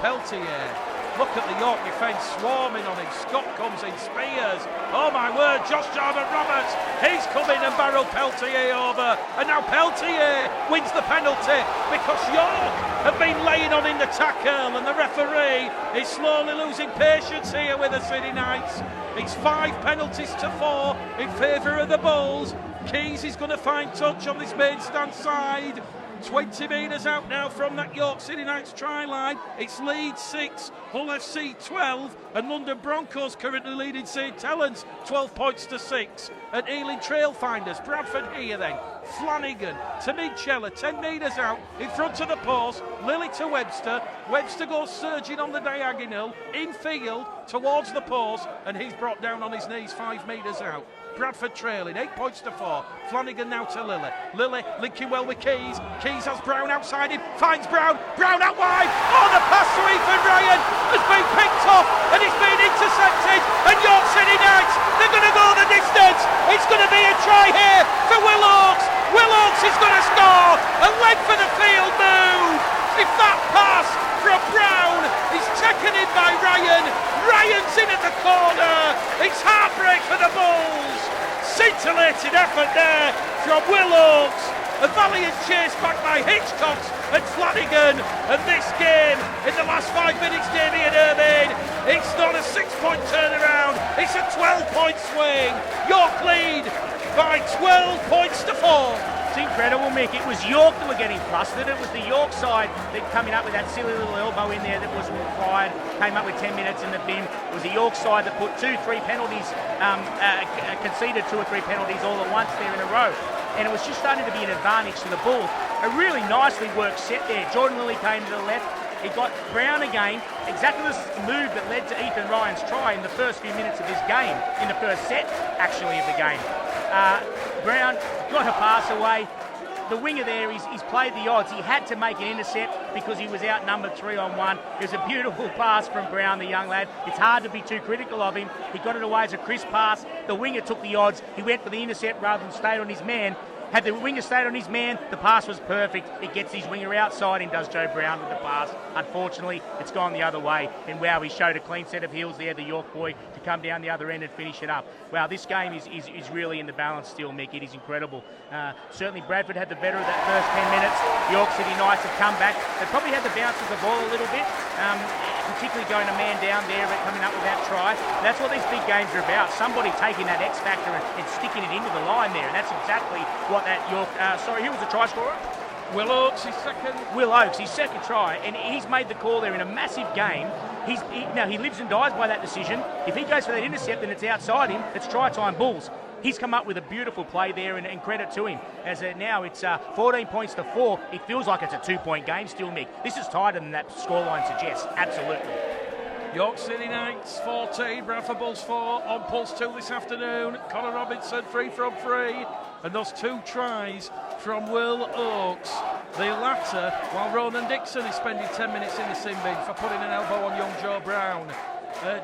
Look at the York defence swarming on him. Scott comes in, Spears. Oh my word, Josh Jordan Roberts. He's come in and barreled Peltier over. And now Peltier wins the penalty because York have been laying on in the tackle, and the referee is slowly losing patience here with the City Knights. It's 5 penalties to 4 in favour of the Bulls. Keys is going to find touch on this main stand side. 20 metres out now from that York City Knights try line. It's Leeds 6, Hull FC 12, and London Broncos currently leading St Helens 12 points to 6. At Ealing Trailfinders, Bradford here then. Flanagan to Midchella, 10 metres out in front of the post. Lilly to Webster. Webster goes surging on the diagonal, infield towards the post, and he's brought down on his knees 5 metres out. Bradford trailing, 8 points to 4. Flanagan now to Lilly. Lilly linking well with Keys. Keys has Brown outside him, finds Brown. Brown out wide. Oh, the pass to Ethan Ryan has been picked off and it's been intercepted. And York City Knights, they're going to go the distance. It's going to be a try here for Will Oakes. Will Oakes is going to score. A leg for the field move. If that pass from Brown is taken in by Ryan, Ryan's in at the corner. It's heartbreak for the Bulls. Scintillating effort there from Will Oakes. A valiant chase back by Hitchcock and Flanagan. And this game, in the last 5 minutes, Damien Irvine, it's not a 6-point turnaround. It's a 12-point swing. York lead by 12 points to 4. It's incredible, Mick. It was York that were getting flustered. It was the York side that coming up with that silly little elbow in there that was required. Came up with 10 minutes in the bin. It was the York side that put 2-3 penalties, conceded 2 or 3 penalties all at once there in a row. And it was just starting to be an advantage to the Bulls. A really nicely worked set there. Jordan Lilly came to the left. He got Brown again, exactly the move that led to Ethan Ryan's try in the first few minutes of this game, in the first set, actually, of the game. Brown got a pass away. The winger there, he's played the odds. He had to make an intercept because he was outnumbered 3-on-1. It was a beautiful pass from Brown, the young lad. It's hard to be too critical of him. He got it away as a crisp pass. The winger took the odds. He went for the intercept rather than stayed on his man. Had the winger stayed on his man, the pass was perfect. It gets his winger outside and does Joe Brown with the pass. Unfortunately, it's gone the other way. And wow, he showed a clean set of heels there, the York boy, to come down the other end and finish it up. Wow, this game is really in the balance still, Mick. It is incredible. Certainly Bradford had the better of that first 10 minutes. York City Knights have come back. They probably had the bounce of the ball a little bit, particularly going a man down there and coming up with that try. That's what these big games are about. Somebody taking that X factor and sticking it into the line there. And that's exactly what that York... who was the try scorer? Will Oakes, his second. Will Oakes, his second try, and he's made the call there in a massive game. Now, he lives and dies by that decision. If he goes for that intercept and it's outside him, it's try time Bulls. He's come up with a beautiful play there, and credit to him. As now it's 14 points to 4. It feels like it's a 2-point game still, Mick. This is tighter than that scoreline suggests, absolutely. York City Knights 14, Bradford Bulls 4, on Pulse 2 this afternoon. Conor Robinson 3 from 3, and those 2 tries from Will Oakes. The latter, while Ronan Dixon is spending 10 minutes in the sin bin for putting an elbow on young Joe Brown.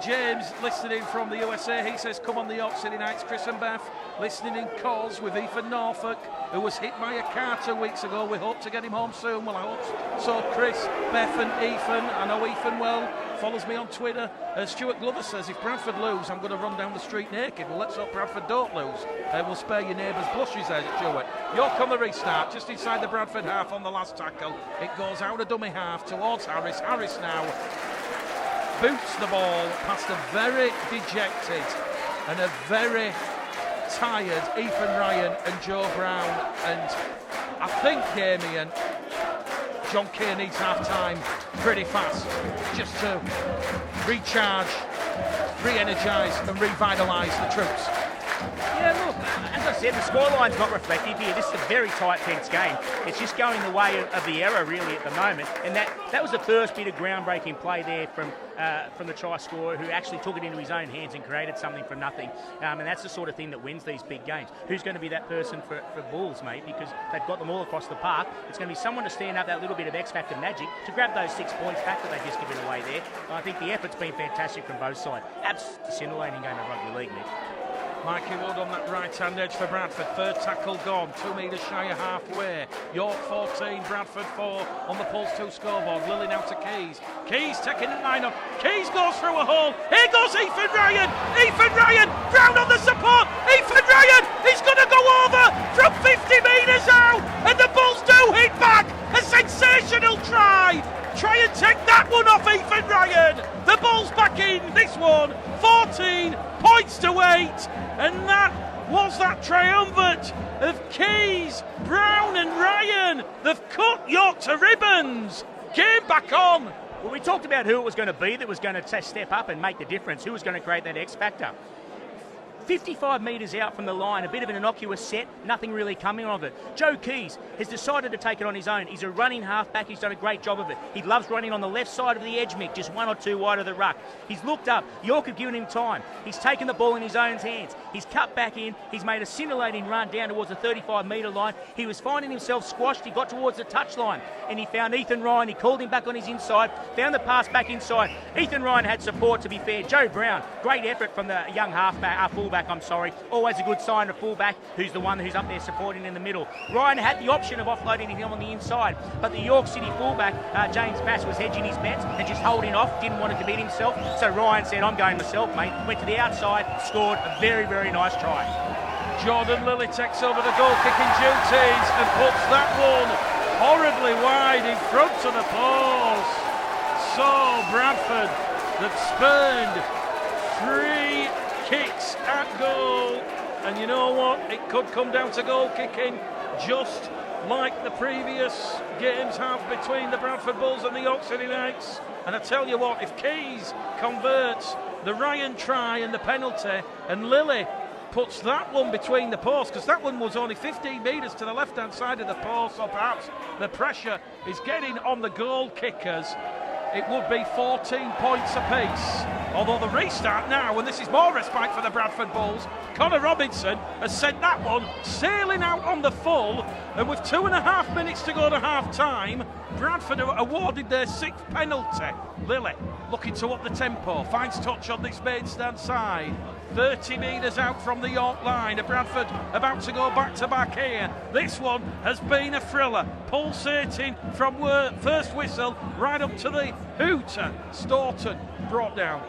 James, listening from the USA, he says, come on the York City Knights, Chris and Beth. Listening in Cos with Ethan Norfolk, who was hit by a car 2 weeks ago. We hope to get him home soon. Well, I hope so. Chris, Beth and Ethan. I know Ethan well. Follows me on Twitter. Stuart Glover says, if Bradford lose, I'm going to run down the street naked. Well, let's hope Bradford don't lose. We'll spare your neighbours blushes there, Stuart. York on the restart, just inside the Bradford half on the last tackle. It goes out of dummy half towards Harris. Harris now boots the ball past a very dejected and a very tired Ethan Ryan and Joe Brown. And I think, Damien, John Kay needs half-time pretty fast just to recharge, re-energise and revitalise the troops. Yeah, look, as I said, the scoreline's not reflective here. This is a very tight, tense game. It's just going the way of the error, really, at the moment. And that was the first bit of groundbreaking play there from the try scorer, who actually took it into his own hands and created something from nothing. And that's the sort of thing that wins these big games. Who's going to be that person for Bulls, mate? Because they've got them all across the park. It's going to be someone to stand up that little bit of X-Factor magic to grab those 6 points back that they've just given away there. I think the effort's been fantastic from both sides. Absolutely scintillating game of rugby league, Nick. Mikey Wood on that right-hand edge for Bradford. Third tackle gone, 2 metres shy of halfway. York 14, Bradford 4 on the Pulse 2 scoreboard. Lilly now to Keys. Keys taking the line up. Keys goes through a hole. Here goes Ethan Ryan. Ethan Ryan, Brown on the support. Ethan Ryan, he's going to go over from 50 metres out. And the Bulls do hit back. A sensational try. Try and take that one off Ethan Ryan. The Bulls back in this one. 14 points to 8. And that was that triumvirate of Keys, Brown and Ryan. Bradford, they've cut York to ribbons. Game back on. Well, we talked about who it was going to be that was going to step up and make the difference, who was going to create that X factor. 55 metres out from the line, a bit of an innocuous set, nothing really coming of it. Joe Keys has decided to take it on his own. He's a running halfback, he's done a great job of it. He loves running on the left side of the edge, Mick, just 1 or 2 wide of the ruck. He's looked up, York have given him time. He's taken the ball in his own hands. He's cut back in, he's made a scintillating run down towards the 35 metre line. He was finding himself squashed, he got towards the touchline and he found Ethan Ryan. He called him back on his inside, found the pass back inside. Ethan Ryan had support, to be fair. Joe Brown, great effort from the young fullback, always a good sign of fullback, who's the one who's up there supporting in the middle. Ryan had the option of offloading him on the inside, but the York City fullback, James Bass, was hedging his bets and just holding off, didn't want to commit himself. So Ryan said, I'm going myself, mate. Went to the outside, scored a very, very nice try. Jordan Lilly takes over the goal kicking duties and puts that one horribly wide in front of the post. So Bradford, that spurned 3 kicks at goal, and you know what, it could come down to goal kicking, just like the previous games have between the Bradford Bulls and the York City Knights. And I tell you what, if Keys converts the Ryan try and the penalty, and Lilly puts that one between the posts, because that one was only 15 metres to the left hand side of the post, so perhaps the pressure is getting on the goal kickers, it would be 14 points apiece. Although the restart now, and this is more respite for the Bradford Bulls, Connor Robinson has sent that one sailing out on the full, and with 2.5 minutes to go to half time, Bradford are awarded their 6th penalty. Lilly looking to up the tempo, finds touch on this main stand side, 30 metres out from the York line, and Bradford about to go back to back here. This one has been a thriller, pulsating from first whistle right up to the hooter. Staunton brought down.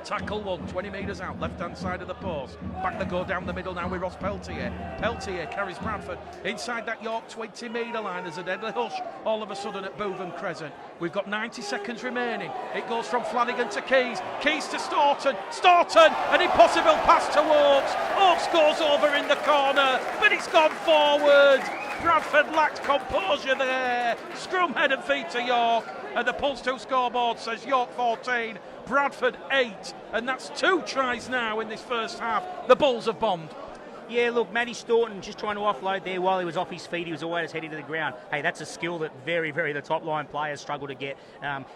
Tackle one, 20 metres out, left-hand side of the post. Back they go down the middle now with Ross Peltier. Peltier carries Bradford inside that York 20-metre line. There's a deadly hush all of a sudden at Bootham Crescent. We've got 90 seconds remaining. It goes from Flanagan to Keys. Keys to Staunton. Staunton, an impossible pass to Oakes. Oakes goes over in the corner, but it's gone forward. Bradford lacked composure there. Scrum, head and feet to York. And the Pulse 2 scoreboard says York 14, Bradford 8. And that's 2 tries now in this first half. The Bulls have bombed. Yeah, look, Matty Staunton just trying to offload there while he was off his feet. He was always heading to the ground. Hey, that's a skill that the top line players struggle to get.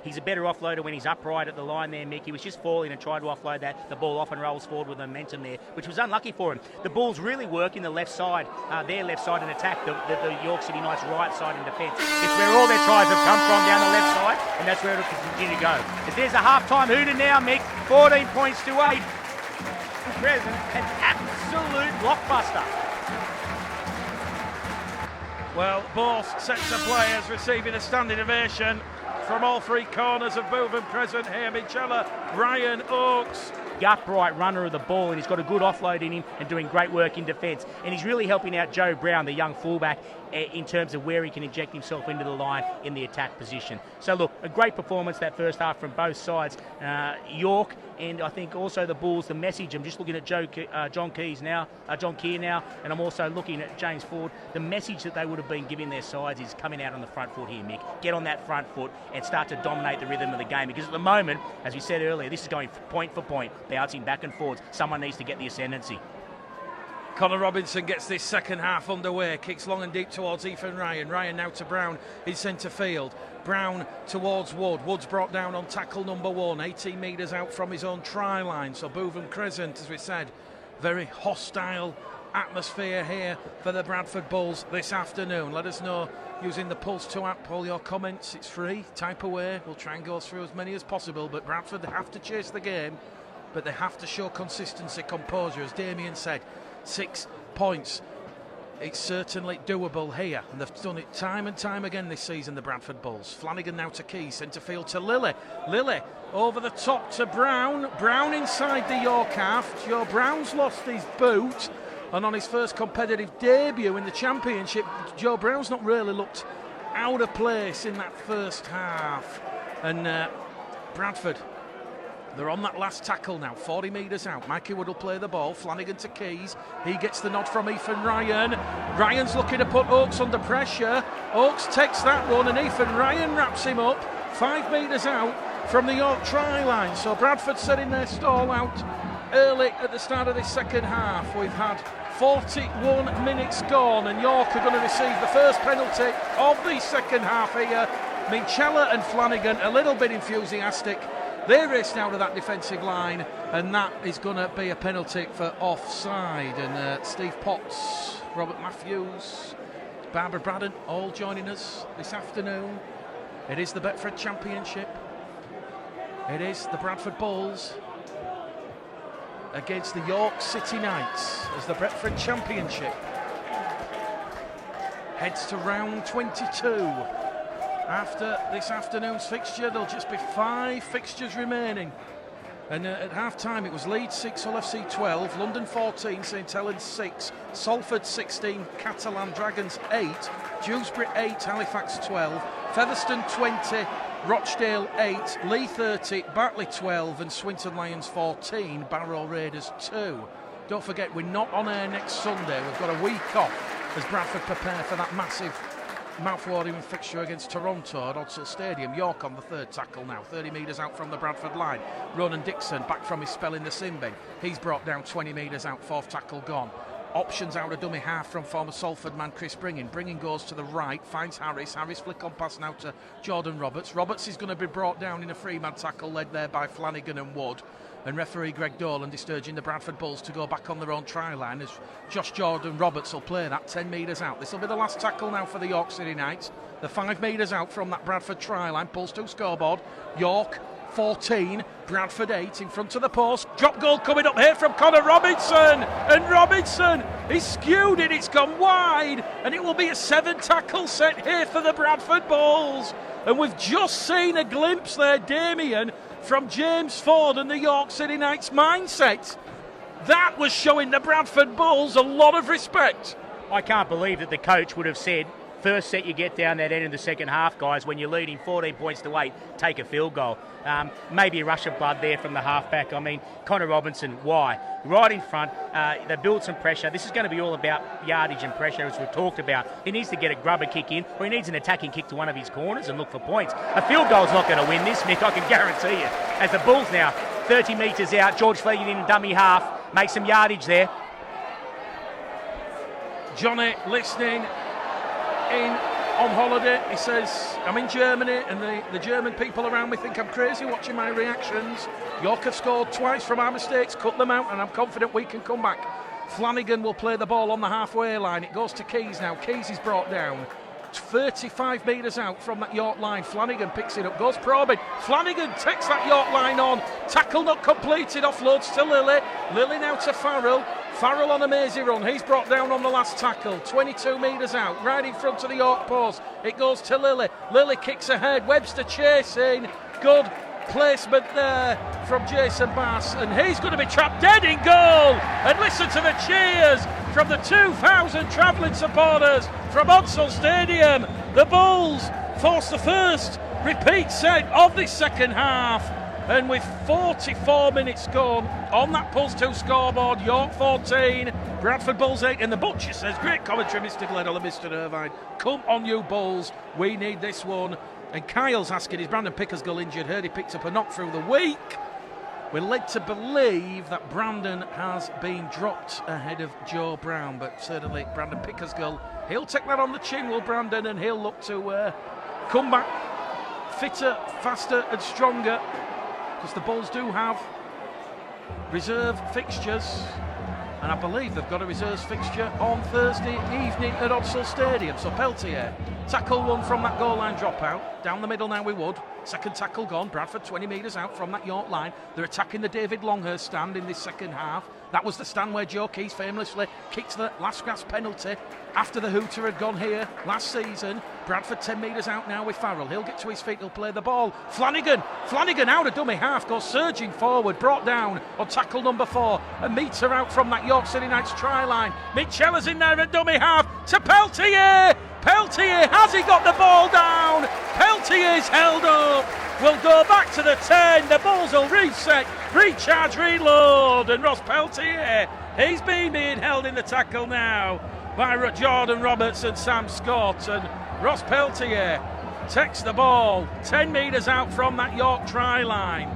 He's a better offloader when he's upright at the line there, Mick. He was just falling and tried to offload that. The ball often rolls forward with momentum there, which was unlucky for him. The Bulls really work in the left side, their left side in attack, the York City Knights' right side in defence. It's where all their tries have come from, down the left side, and that's where it'll continue to go. If there's a half-time hooter now, Mick, 14 points to 8. Present, an absolute blockbuster. Well, both sets of players receiving a standing ovation from all 3 corners of Bootham Crescent here. Michela, Ryan, Oakes. Upright runner of the ball, and he's got a good offload in him and doing great work in defence. And he's really helping out Joe Brown, the young fullback, in terms of where he can inject himself into the line in the attack position. So look, a great performance that first half from both sides. York and I think also the Bulls, the message, I'm just looking at John Keir now, and I'm also looking at James Ford. The message that they would have been giving their sides is coming out on the front foot here, Mick. Get on that front foot and start to dominate the rhythm of the game, because at the moment, as we said earlier, this is going point for point, bouncing back and forwards. Someone needs to get the ascendancy. Connor Robinson gets this second half underway, kicks long and deep towards Ethan Ryan. Ryan now to Brown in centre field. Brown towards Wood. Wood's brought down on tackle number 1, 18 metres out from his own try line. So Bootham Crescent, as we said, very hostile atmosphere here for the Bradford Bulls this afternoon. Let us know using the Pulse 2 app, all your comments. It's free, type away. We'll try and go through as many as possible, but Bradford have to chase the game, but they have to show consistency, composure, as Damien said. 6 points. It's certainly doable here, and they've done it time and time again this season, the Bradford Bulls. Flanagan now to Key, centre field to Lilly. Lilly over the top to Brown. Brown inside the York half. Joe Brown's lost his boot, and on his first competitive debut in the Championship, Joe Brown's not really looked out of place in that first half. And Bradford They're on that last tackle now, 40 metres out. Mikey Wood will play the ball. Flanagan to Keys. He gets the nod from Ethan Ryan. Ryan's looking to put Oakes under pressure. Oakes takes that one and Ethan Ryan wraps him up 5 metres out from the York try line. So Bradford setting their stall out early at the start of this second half. We've had 41 minutes gone and York are going to receive the first penalty of the second half here. Minchella and Flanagan a little bit enthusiastic. They race now to that defensive line, and that is going to be a penalty for offside. And Steve Potts, Robert Matthews, Barbara Braddon, all joining us this afternoon. It is the Betfred Championship. It is the Bradford Bulls against the York City Knights as the Betfred Championship heads to round 22. After this afternoon's fixture, there'll just be 5 fixtures remaining. And at half-time, it was Leeds 6, Hull FC 12, London 14, St Helens 6, Salford 16, Catalan Dragons 8, Dewsbury 8, Halifax 12, Featherstone 20, Rochdale 8, Leigh 30, Batley 12 and Swinton Lions 14, Barrow Raiders 2. Don't forget, we're not on air next Sunday. We've got a week off as Bradford prepare for that massive mouth-watering fixture against Toronto at Odsal Stadium. York on the third tackle now, 30 metres out from the Bradford line. Ronan Dixon back from his spell in the sin bin. He's brought down 20 metres out, fourth tackle gone. Options out of dummy half from former Salford man Chris Bringing. Bringing goes to the right, finds Harris. Harris flick on pass now to Jordan Roberts. Roberts is going to be brought down in a free-man tackle led there by Flanagan and Wood. And referee Greg Dolan discouraging the Bradford Bulls to go back on their own try line as Josh Jordan Roberts will play that 10 metres out. This will be the last tackle now for the York City Knights. They're 5 metres out from that Bradford try line. Bulls to scoreboard. York 14, Bradford 8 in front of the post. Drop goal coming up here from Connor Robinson. And Robinson, he's skewed it, it's gone wide. And it will be a 7 tackle set here for the Bradford Bulls. And we've just seen a glimpse there, Damien, from James Ford and the York City Knights mindset. That was showing the Bradford Bulls a lot of respect. I can't believe that the coach would have said, first set you get down that end in the second half, guys, when you're leading 14 points to 8, take a field goal. Maybe a rush of blood there from the halfback. I mean, Connor Robinson, why? Right in front, they build some pressure. This is going to be all about yardage and pressure, as we've talked about. He needs to get a grubber kick in, or he needs an attacking kick to one of his corners and look for points. A field goal's not going to win this, Mick, I can guarantee you. As the Bulls now, 30 metres out, George Flegg in dummy half, makes some yardage there. Johnny listening in on holiday. He says, I'm in Germany and the German people around me think I'm crazy watching my reactions. York have scored twice from our mistakes, cut them out, and I'm confident we can come back. Flanagan will play the ball on the halfway line. It goes to Keys now. Keys is brought down 35 metres out from that York line. Flanagan picks it up, goes probing. Flanagan takes that York line on. Tackle not completed, offloads to Lilly. Lilly now to Farrell. Farrell on a mazy run. He's brought down on the last tackle. 22 metres out, right in front of the York post. It goes to Lilly. Lilly kicks ahead. Webster chasing. Good placement there from Jason Bass. And he's going to be trapped dead in goal. And listen to the cheers from the 2,000 travelling supporters from Odsal Stadium. The Bulls force the first repeat set of this second half. And with 44 minutes gone on that Pulse 2 scoreboard, York 14, Bradford Bulls 8. And the Butcher says, great commentary, Mr. Gledhill and Mr. Irvine. Come on, you Bulls. We need this one. And Kyle's asking, is Brandon Pickersgill injured? Heard he picked up a knock through the week. We're led to believe that Brandon has been dropped ahead of Joe Brown. But certainly Brandon Pickersgill, he'll take that on the chin, will Brandon, and he'll look to come back fitter, faster and stronger. Because the Bulls do have reserve fixtures, and I believe they've got a reserves fixture on Thursday evening at Odsal Stadium. So Peltier, tackle one from that goal line dropout, down the middle now with Wood. Second tackle gone, Bradford 20 metres out from that York line. They're attacking the David Longhurst stand in this second half. That was the stand where Joe Keys famously kicked the last gasp penalty after the hooter had gone here last season. Bradford 10 metres out now with Farrell. He'll get to his feet, he'll play the ball. Flanagan out of dummy half, goes surging forward, brought down on tackle number 4. A metre out from that York City Knights try line. Mitchella's in there at dummy half to Peltier. Peltier, has he got the ball down? Peltier's held up will go back to the 10. The Bulls will reset, recharge, reload. And Ross Peltier, he's being held in the tackle now by Jordan Roberts and Sam Scott. And Ross Peltier takes the ball 10 metres out from that York try line.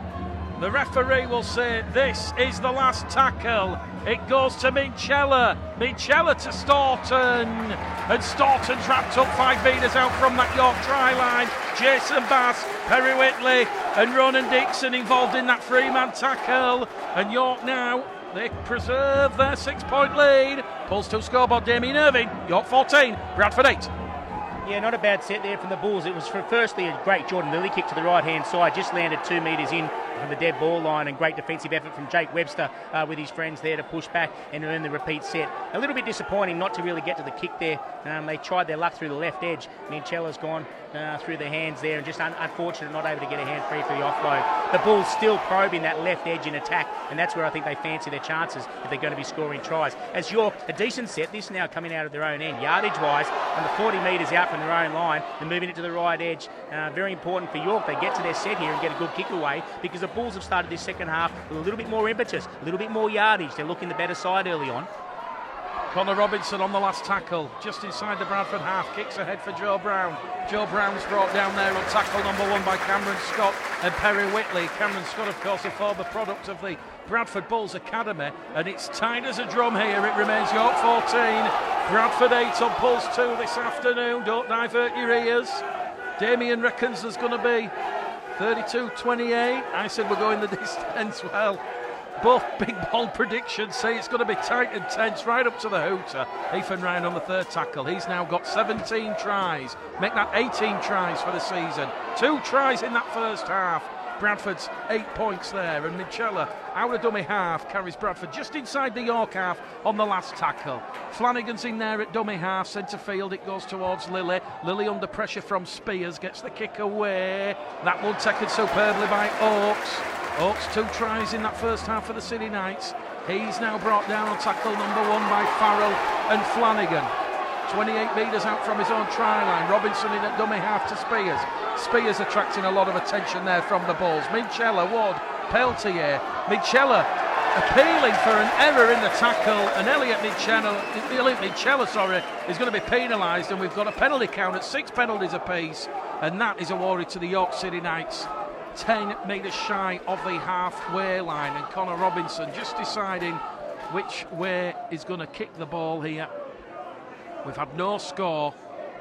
The referee will say this is the last tackle. It goes to Minchella. Minchella to Staunton. And Staunton's wrapped up 5 metres out from that York try line. Jason Bass, Perry Whitley and Ronan Dixon involved in that 3-man tackle. And York now, they preserve their 6-point lead. Pulls to scoreboard, Damien Irving. York 14, Bradford 8. Yeah, not a bad set there from the Bulls. It was firstly a great Jordan Lilly kick to the right-hand side, just landed 2 metres in from the dead ball line, and great defensive effort from Jake Webster with his friends there to push back and earn the repeat set. A little bit disappointing not to really get to the kick there. They tried their luck through the left edge. Minchella's gone through the hands there, and just unfortunate not able to get a hand free for the offload. The Bulls still probing that left edge in attack, and that's where I think they fancy their chances if they're going to be scoring tries. As York, a decent set, this now coming out of their own end, yardage-wise, on the 40 metres out from their own line, they're moving it to the right edge. Very important for York. They get to their set here and get a good kick away, because the Bulls have started this second half with a little bit more impetus, a little bit more yardage. They're looking the better side early on. Connor Robinson on the last tackle, just inside the Bradford half, kicks ahead for Joe Brown. Joe Brown's brought down there on tackle number 1 by Cameron Scott and Perry Whitley. Cameron Scott, of course, a former product of the Bradford Bulls Academy, and it's tied as a drum here. It remains York 14, Bradford 8 on Pulse 2 this afternoon. Don't divert your ears. Damien reckons there's going to be 32-28. I said we're going the distance. Well, both big bold predictions say it's going to be tight and tense right up to the hooter. Ethan Ryan on the 3rd tackle. He's now got 17 tries. Make that 18 tries for the season. 2 tries in that first half. Bradford's 8 points there, and Minchella out of dummy half carries Bradford just inside the York half on the last tackle. Flanagan's in there at dummy half, centre field. It goes towards Lilly. Lilly under pressure from Spears, gets the kick away. That one taken superbly by Oakes. Oakes 2 tries in that first half for the City Knights. He's now brought down on tackle number 1 by Farrell and Flanagan. 28 metres out from his own try line. Robinson in at dummy half to Spears. Spears attracting a lot of attention there from the Bulls. Minchella, Wood, Peltier. Minchella appealing for an error in the tackle, and Elliot Minchella is going to be penalised, and we've got a penalty count at 6 penalties apiece, and that is awarded to the York City Knights. 10 metres shy of the halfway line, and Connor Robinson just deciding which way he's going to kick the ball here. We've had no score,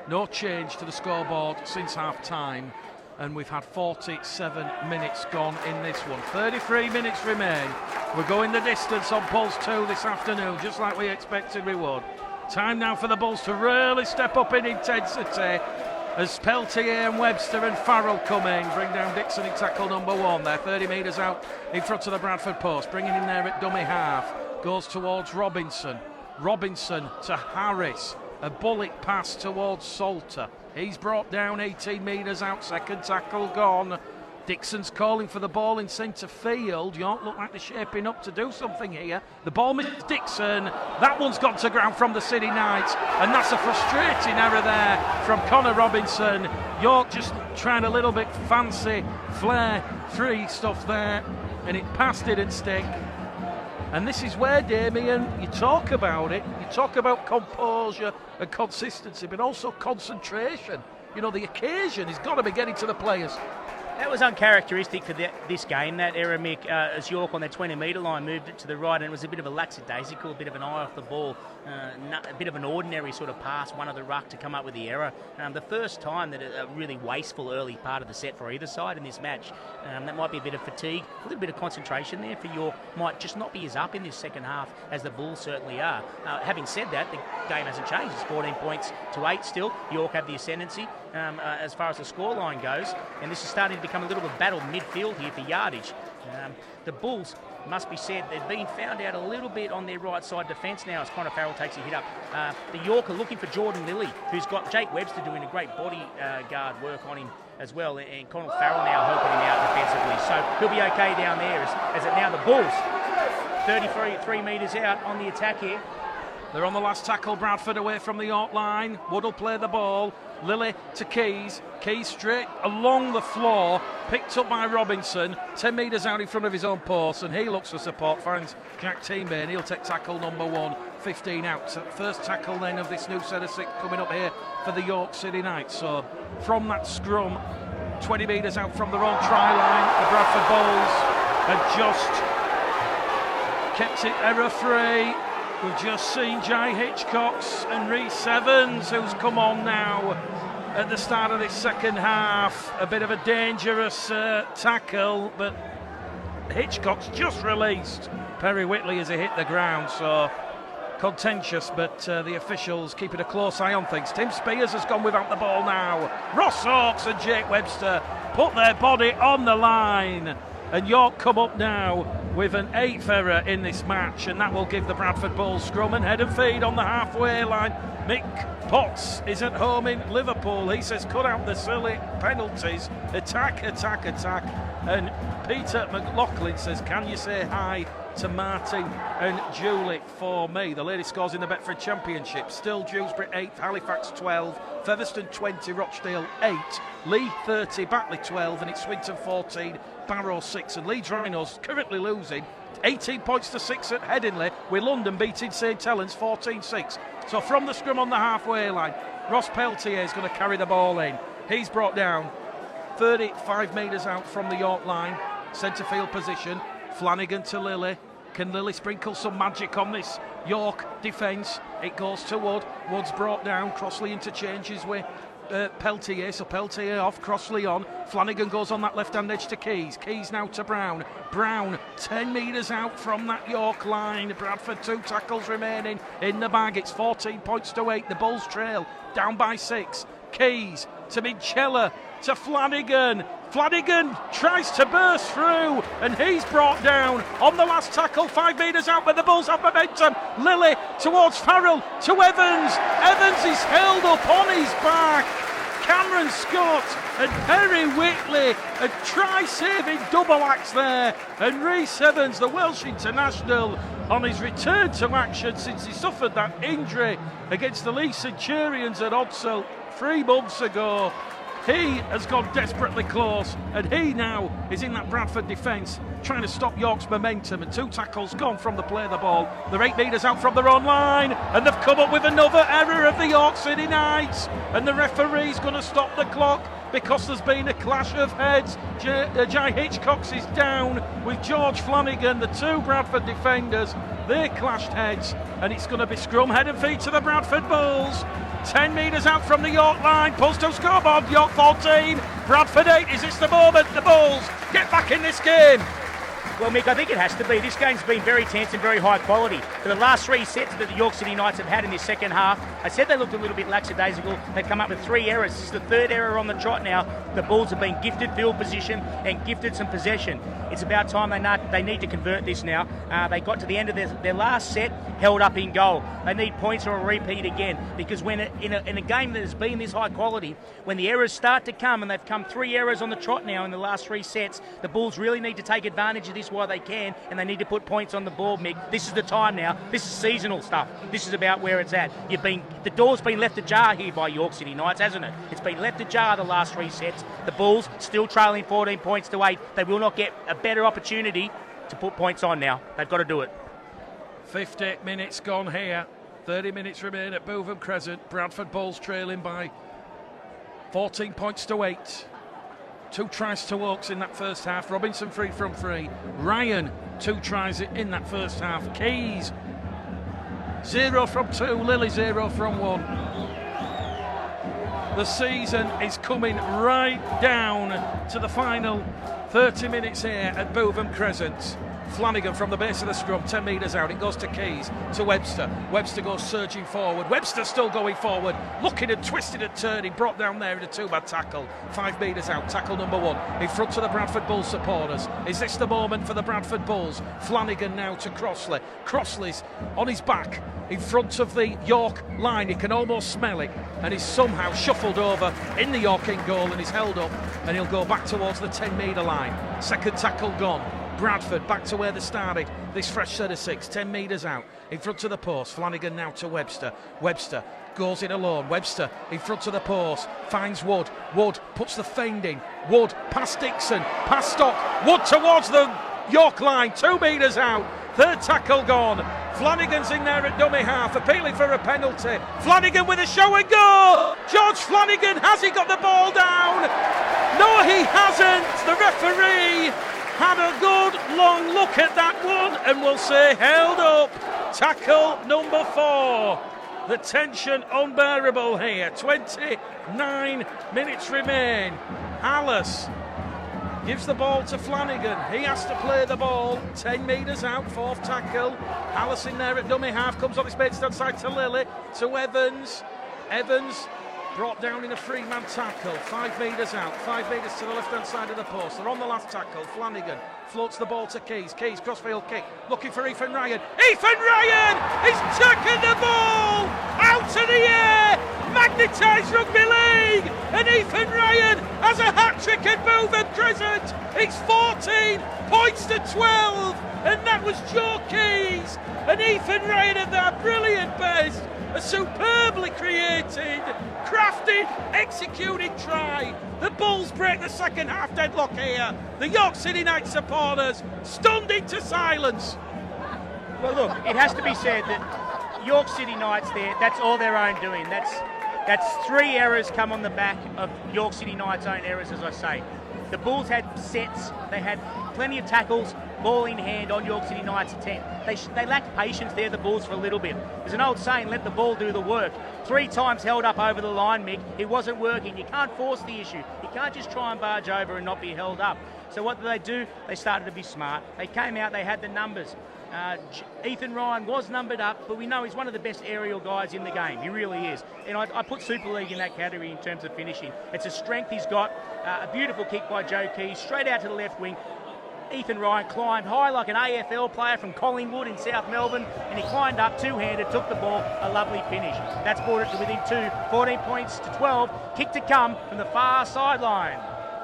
no change to the scoreboard since half time, and we've had 47 minutes gone in this one. 33 minutes remain. We're going the distance on Pulse 2 this afternoon, just like we expected we would. Time now for the Bulls to really step up in intensity as Peltier and Webster and Farrell come in. Bring down Dixon in tackle number 1. They're 30 metres out in front of the Bradford post. Bringing in there at dummy half. Goes towards Robinson. Robinson to Harris. A bullet pass towards Salter. He's brought down 18 metres out. Second tackle gone. Dixon's calling for the ball in centre field. York look like they're shaping up to do something here. The ball misses Dixon. That one's gone to ground from the City Knights, and that's a frustrating error there from Connor Robinson. York just trying a little bit fancy flair free stuff there, and it passed, didn't stick. And this is where, Damien, you talk about it. You talk about composure and consistency, but also concentration. You know, the occasion has got to be getting to the players. That was uncharacteristic for this game, that error, Mick, as York on their 20-metre line moved it to the right, and it was a bit of a lackadaisical, a bit of an eye off the ball, a bit of an ordinary sort of pass, one of the ruck to come up with the error. The first time that a really wasteful early part of the set for either side in this match. That might be a bit of fatigue, a little bit of concentration there for York. Might just not be as up in this second half as the Bulls certainly are. Having said that, the game hasn't changed. It's 14 points to 8 still. York have the ascendancy as far as the scoreline goes, and this is starting to become a little bit of battle midfield here for yardage. The Bulls, must be said, they've been found out a little bit on their right side defence now as Connor Farrell takes a hit up. The York are looking for Jordan Lilly, who's got Jake Webster doing a great body guard work on him as well, and Connor Farrell now helping him out defensively. So he'll be okay down there as it now the Bulls, 33 metres out on the attack here. They're on the last tackle. Bradford away from the York line. Wood will play the ball. Lilly to Keys. Keys straight along the floor. Picked up by Robinson. 10 metres out in front of his own post. And he looks for support. Finds Jack Teamer. And he'll take tackle number 1. 15 out. First tackle then of this new set of 6 coming up here for the York City Knights. So from that scrum, 20 metres out from their own try line, the Bradford Bulls had just kept it error-free. We've just seen Jai Hitchcocks and Rhys Evans, who's come on now at the start of this second half. A bit of a dangerous tackle, but Hitchcock's just released Perry Whitley as he hit the ground, so contentious, but the officials keeping a close eye on things. Tim Spears has gone without the ball now. Ross Hawkes and Jake Webster put their body on the line, and York come up now with an 8th error in this match, and that will give the Bradford Bulls scrum and head and feed on the halfway line. Mick Potts is at home in Liverpool. He says cut out the silly penalties, attack, attack, attack. And Peter McLaughlin says, can you say hi to Martin and Julie for me? The lady scores in the Betfred Championship. Still Dewsbury 8th, Halifax 12, Featherstone 20, Rochdale 8, Lee 30, Batley 12, and it's Swinton 14, Barrow 6, and Leeds Rhinos currently losing 18 points to 6 at Headingley, with London beating St Helens 14-6. So from the scrum on the halfway line, Ross Peltier is going to carry the ball in. He's brought down 35 metres out from the York line, centre field position. Flanagan to Lilly. Can Lilly sprinkle some magic on this York defence? It goes to Wood. Wood's brought down. Crossley interchanges with Peltier, so Peltier off, Crossley on. Flanagan goes on that left-hand edge to Keys. Keys now to Brown. Brown 10 metres out from that York line. Bradford 2 tackles remaining in the bag. It's 14 points to 8. The Bulls trail down by 6. Keys to Minchella to Flanagan. Flanagan tries to burst through, and he's brought down on the last tackle, 5 metres out, but the Bulls have momentum. Lilly towards Farrell to Evans. Evans is held up on his back. Cameron Scott and Perry Whitley, a try-saving double axe there. And Rhys Evans, the Welsh international, on his return to action since he suffered that injury against the Leeds Centurions at Odsel 3 months ago. He has gone desperately close, and he now is in that Bradford defence trying to stop York's momentum, and 2 tackles gone from the play of the ball. They're 8 metres out from their own line, and they've come up with another error of the York City Knights, and the referee's going to stop the clock because there's been a clash of heads. Jai Hitchcocks is down with George Flanagan, the 2 Bradford defenders. They clashed heads, and it's going to be scrum, head and feet to the Bradford Bulls. 10 metres out from the York line, post-up scoreboard, York 14, Bradford 8. Is this the moment the Bulls get back in this game? Well, Mick, I think it has to be. This game's been very tense and very high quality. For the last 3 sets that the York City Knights have had in this second half, I said they looked a little bit lackadaisical. They've come up with 3 errors. This is the 3rd error on the trot now. The Bulls have been gifted field position and gifted some possession. It's about time they need to convert this now. They got to the end of their last set, held up in goal. They need points or a repeat again, because when in a game that has been this high quality, when the errors start to come, and they've come 3 errors on the trot now in the last 3 sets, the Bulls really need to take advantage of this while they can, and they need to put points on the board, Mick. This is the time now. This is seasonal stuff. This is about where it's at. The door's been left ajar here by York City Knights, hasn't it? It's been left ajar the last 3 sets. The Bulls still trailing 14 points to 8. They will not get a better opportunity to put points on now. They've got to do it. 50 minutes gone here. 30 minutes remain at Bootham Crescent. Bradford Bulls trailing by 14 points to 8. 2 tries to Oaks in that first half. Robinson free from free. Ryan 2 tries in that first half. Keys 0 from 2. Lilly 0 from 1. The season is coming right down to the final 30 minutes here at Bootham Crescent. Flanagan from the base of the scrum, 10 metres out. It goes to Keys, to Webster. Webster goes surging forward. Webster still going forward, looking and twisting and turning. Brought down there in a 2-man tackle. 5 metres out, tackle number 1. In front of the Bradford Bulls supporters. Is this the moment for the Bradford Bulls? Flanagan now to Crossley. Crossley's on his back in front of the York line. He can almost smell it, and he's somehow shuffled over in the York in goal, and he's held up, and he'll go back towards the 10 metre line. Second tackle gone. Bradford back to where they started. This fresh set of 6, 10 metres out. In front of the post. Flanagan now to Webster. Webster goes in alone. Webster in front of the post. Finds Wood. Wood puts the feint in. Wood past Dixon. Past Stock. Wood towards the York line. 2 metres out. Third tackle gone. Flanagan's in there at dummy half, appealing for a penalty. Flanagan with a show and go! George Flanagan, has he got the ball down? No, he hasn't. The referee had a good long look at that one and will say held up. Tackle number 4. The tension unbearable here. 29 minutes remain. Alice gives the ball to Flanagan. He has to play the ball. 10 metres out, 4th tackle. Alice in there at dummy half. Comes on his made stand side to Lilly. To Evans. Evans brought down in a 3-man tackle. 5 metres out. 5 metres to the left-hand side of the post. They're on the last tackle. Flanagan floats the ball to Keys. Keys, crossfield kick. Looking for Ethan Ryan. Ethan Ryan! He's taken the ball out of the air! Magnetised Rugby League, and Ethan Ryan has a hat-trick at Bootham Crescent. It's 14 points to 12, and that was Joe Keys and Ethan Ryan at their brilliant best. A superbly created, crafted, executed try. The Bulls break the second half deadlock here. The York City Knights supporters stunned into silence. Well, look, it has to be said that York City Knights there, that's all their own doing. That's 3 errors come on the back of York City Knights' own errors, as I say. The Bulls had sets, they had plenty of tackles, ball in hand on York City Knights' attempt. They lacked patience there, the Bulls, for a little bit. There's an old saying, let the ball do the work. 3 times held up over the line, Mick. It wasn't working. You can't force the issue. You can't just try and barge over and not be held up. So what did? They started to be smart. They came out, they had the numbers. Ethan Ryan was numbered up, but we know he's one of the best aerial guys in the game. He really is. And I put Super League in that category in terms of finishing. It's a strength he's got. A beautiful kick by Joe Keys, straight out to the left wing. Ethan Ryan climbed high like an AFL player from Collingwood in South Melbourne, and he climbed up two-handed, took the ball, a lovely finish. That's brought it to within 2, 14 points to 12. Kick to come from the far sideline.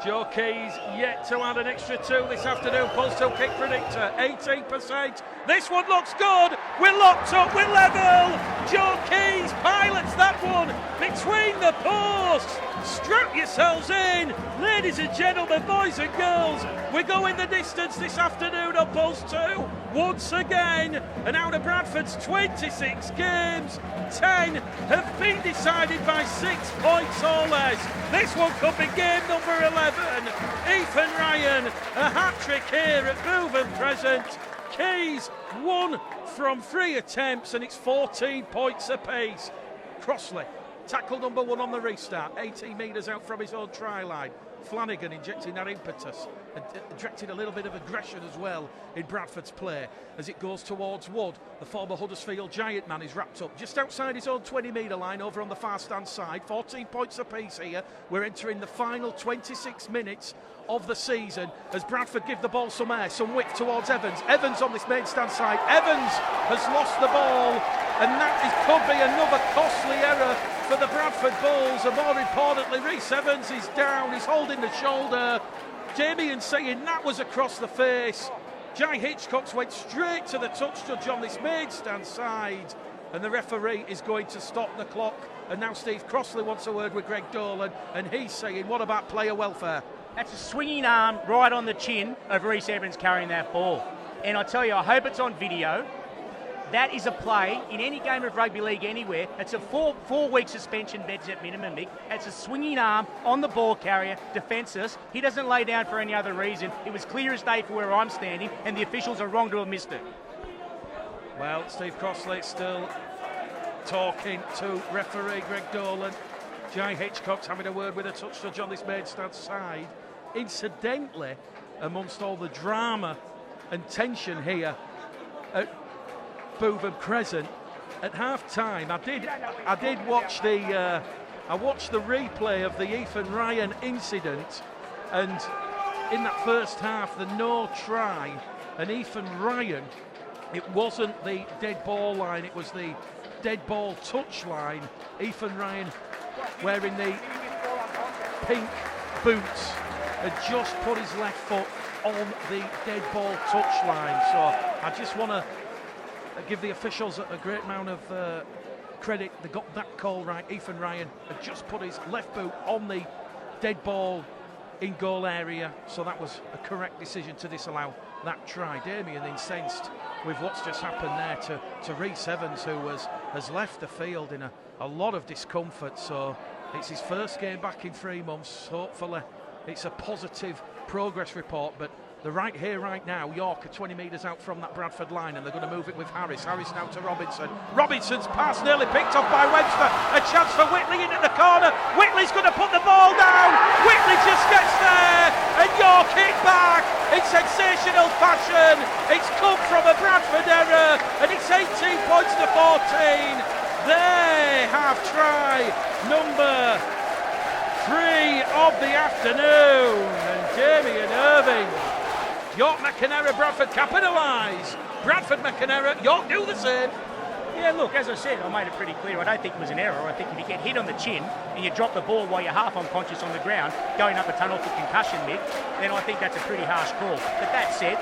Joe Keys yet to add an extra 2 this afternoon. Postal kick predictor, 18%. This one looks good. We're locked up, we're level. Joe Keys pilots that one between the posts. Strap yourselves in. Ladies and gentlemen, boys and girls, we're going the distance this afternoon on Post 2. Once again, and out of Bradford's 26 games, 10 have been decided by 6 points or less. This one could be game number 11. Ethan Ryan, a hat-trick here at Bootham Crescent. Keys 1 from 3 attempts, and it's 14 points apiece. Crossley, tackle number 1 on the restart, 18 metres out from his own try line. Flanagan injecting that impetus and directed a little bit of aggression as well in Bradford's play as it goes towards Wood. The former Huddersfield Giant man is wrapped up just outside his own 20-metre line over on the far stand side. 14 points apiece here. We're entering the final 26 minutes of the season as Bradford give the ball some air, some width towards Evans. Evans on this main stand side. Evans has lost the ball, and that could be another costly error for the Bradford Bulls. And more importantly, Rhys Evans is down. He's holding the shoulder. Damien saying that was across the face. Jai Hitchcock went straight to the touch judge on this main stand side, and the referee is going to stop the clock. And now Steve Crossley wants a word with Greg Dolan, and he's saying, what about player welfare? That's a swinging arm right on the chin of Rhys Evans carrying that ball. And I tell you, I hope it's on video. That is a play in any game of rugby league anywhere. It's a four-week suspension, beds at minimum, Mick. It's a swinging arm on the ball carrier, defenceless. He doesn't lay down for any other reason. It was clear as day for where I'm standing, and the officials are wrong to have missed it. Well, Steve Crossley still talking to referee Greg Dolan. Jai Hitchcock's having a word with a touch judge on this main stand side. Incidentally, amongst all the drama and tension here at Bootham Crescent, at half-time, I did watch the replay of the Ethan Ryan incident, and in that first half, the no try, and Ethan Ryan, it wasn't the dead ball line, it was the dead ball touch line. Ethan Ryan, wearing the pink boots, had just put his left foot on the dead ball touchline. So I just want to give the officials a great amount of credit. They got that call right. Ethan Ryan had just put his left boot on the dead ball in goal area, so that was a correct decision to disallow that try. Damien incensed with what's just happened there to Rhys Evans, who has left the field in a lot of discomfort. So it's his first game back in 3 months. Hopefully it's a positive progress report, but they're right here, right now. York are 20 metres out from that Bradford line, and they're going to move it with Harris. Harris now to Robinson. Robinson's pass nearly picked off by Webster. A chance for Whitley in at the corner. Whitley's going to put the ball down. Whitley just gets there, and York hit back in sensational fashion. It's come from a Bradford error, and it's 18 points to 14. They have try number 3 of the afternoon, and Damien Irving. York make an error, Bradford capitalise. Bradford make an error, York do the same. Yeah, look, as I said, I made it pretty clear. I don't think it was an error. I think if you get hit on the chin and you drop the ball while you're half unconscious on the ground, going up a tunnel for concussion, Mick, then I think that's a pretty harsh call. But that said,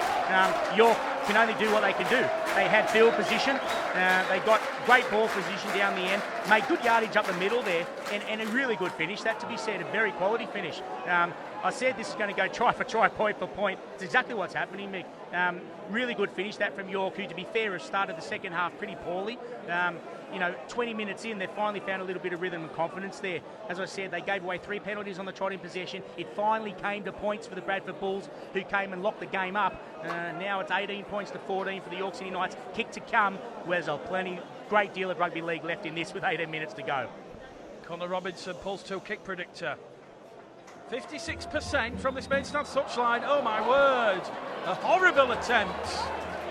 York can only do what they can do. They had field position. They got great ball position down the end, made good yardage up the middle there, and a really good finish. That to be said, a very quality finish. I said this is going to go try for try, point for point. It's exactly what's happening, Mick. Really good finish that from York, who, to be fair, have started the second half pretty poorly. 20 minutes in, they've finally found a little bit of rhythm and confidence there. As I said, they gave away 3 penalties on the trot in possession. It finally came to points for the Bradford Bulls, who came and locked the game up. Now it's 18 points to 14 for the York City Knights. Kick to come. Where's a great deal of rugby league left in this with 18 minutes to go. Connor Robinson pulls to kick predictor. 56% from this main stand touchline. Oh my word! A horrible attempt.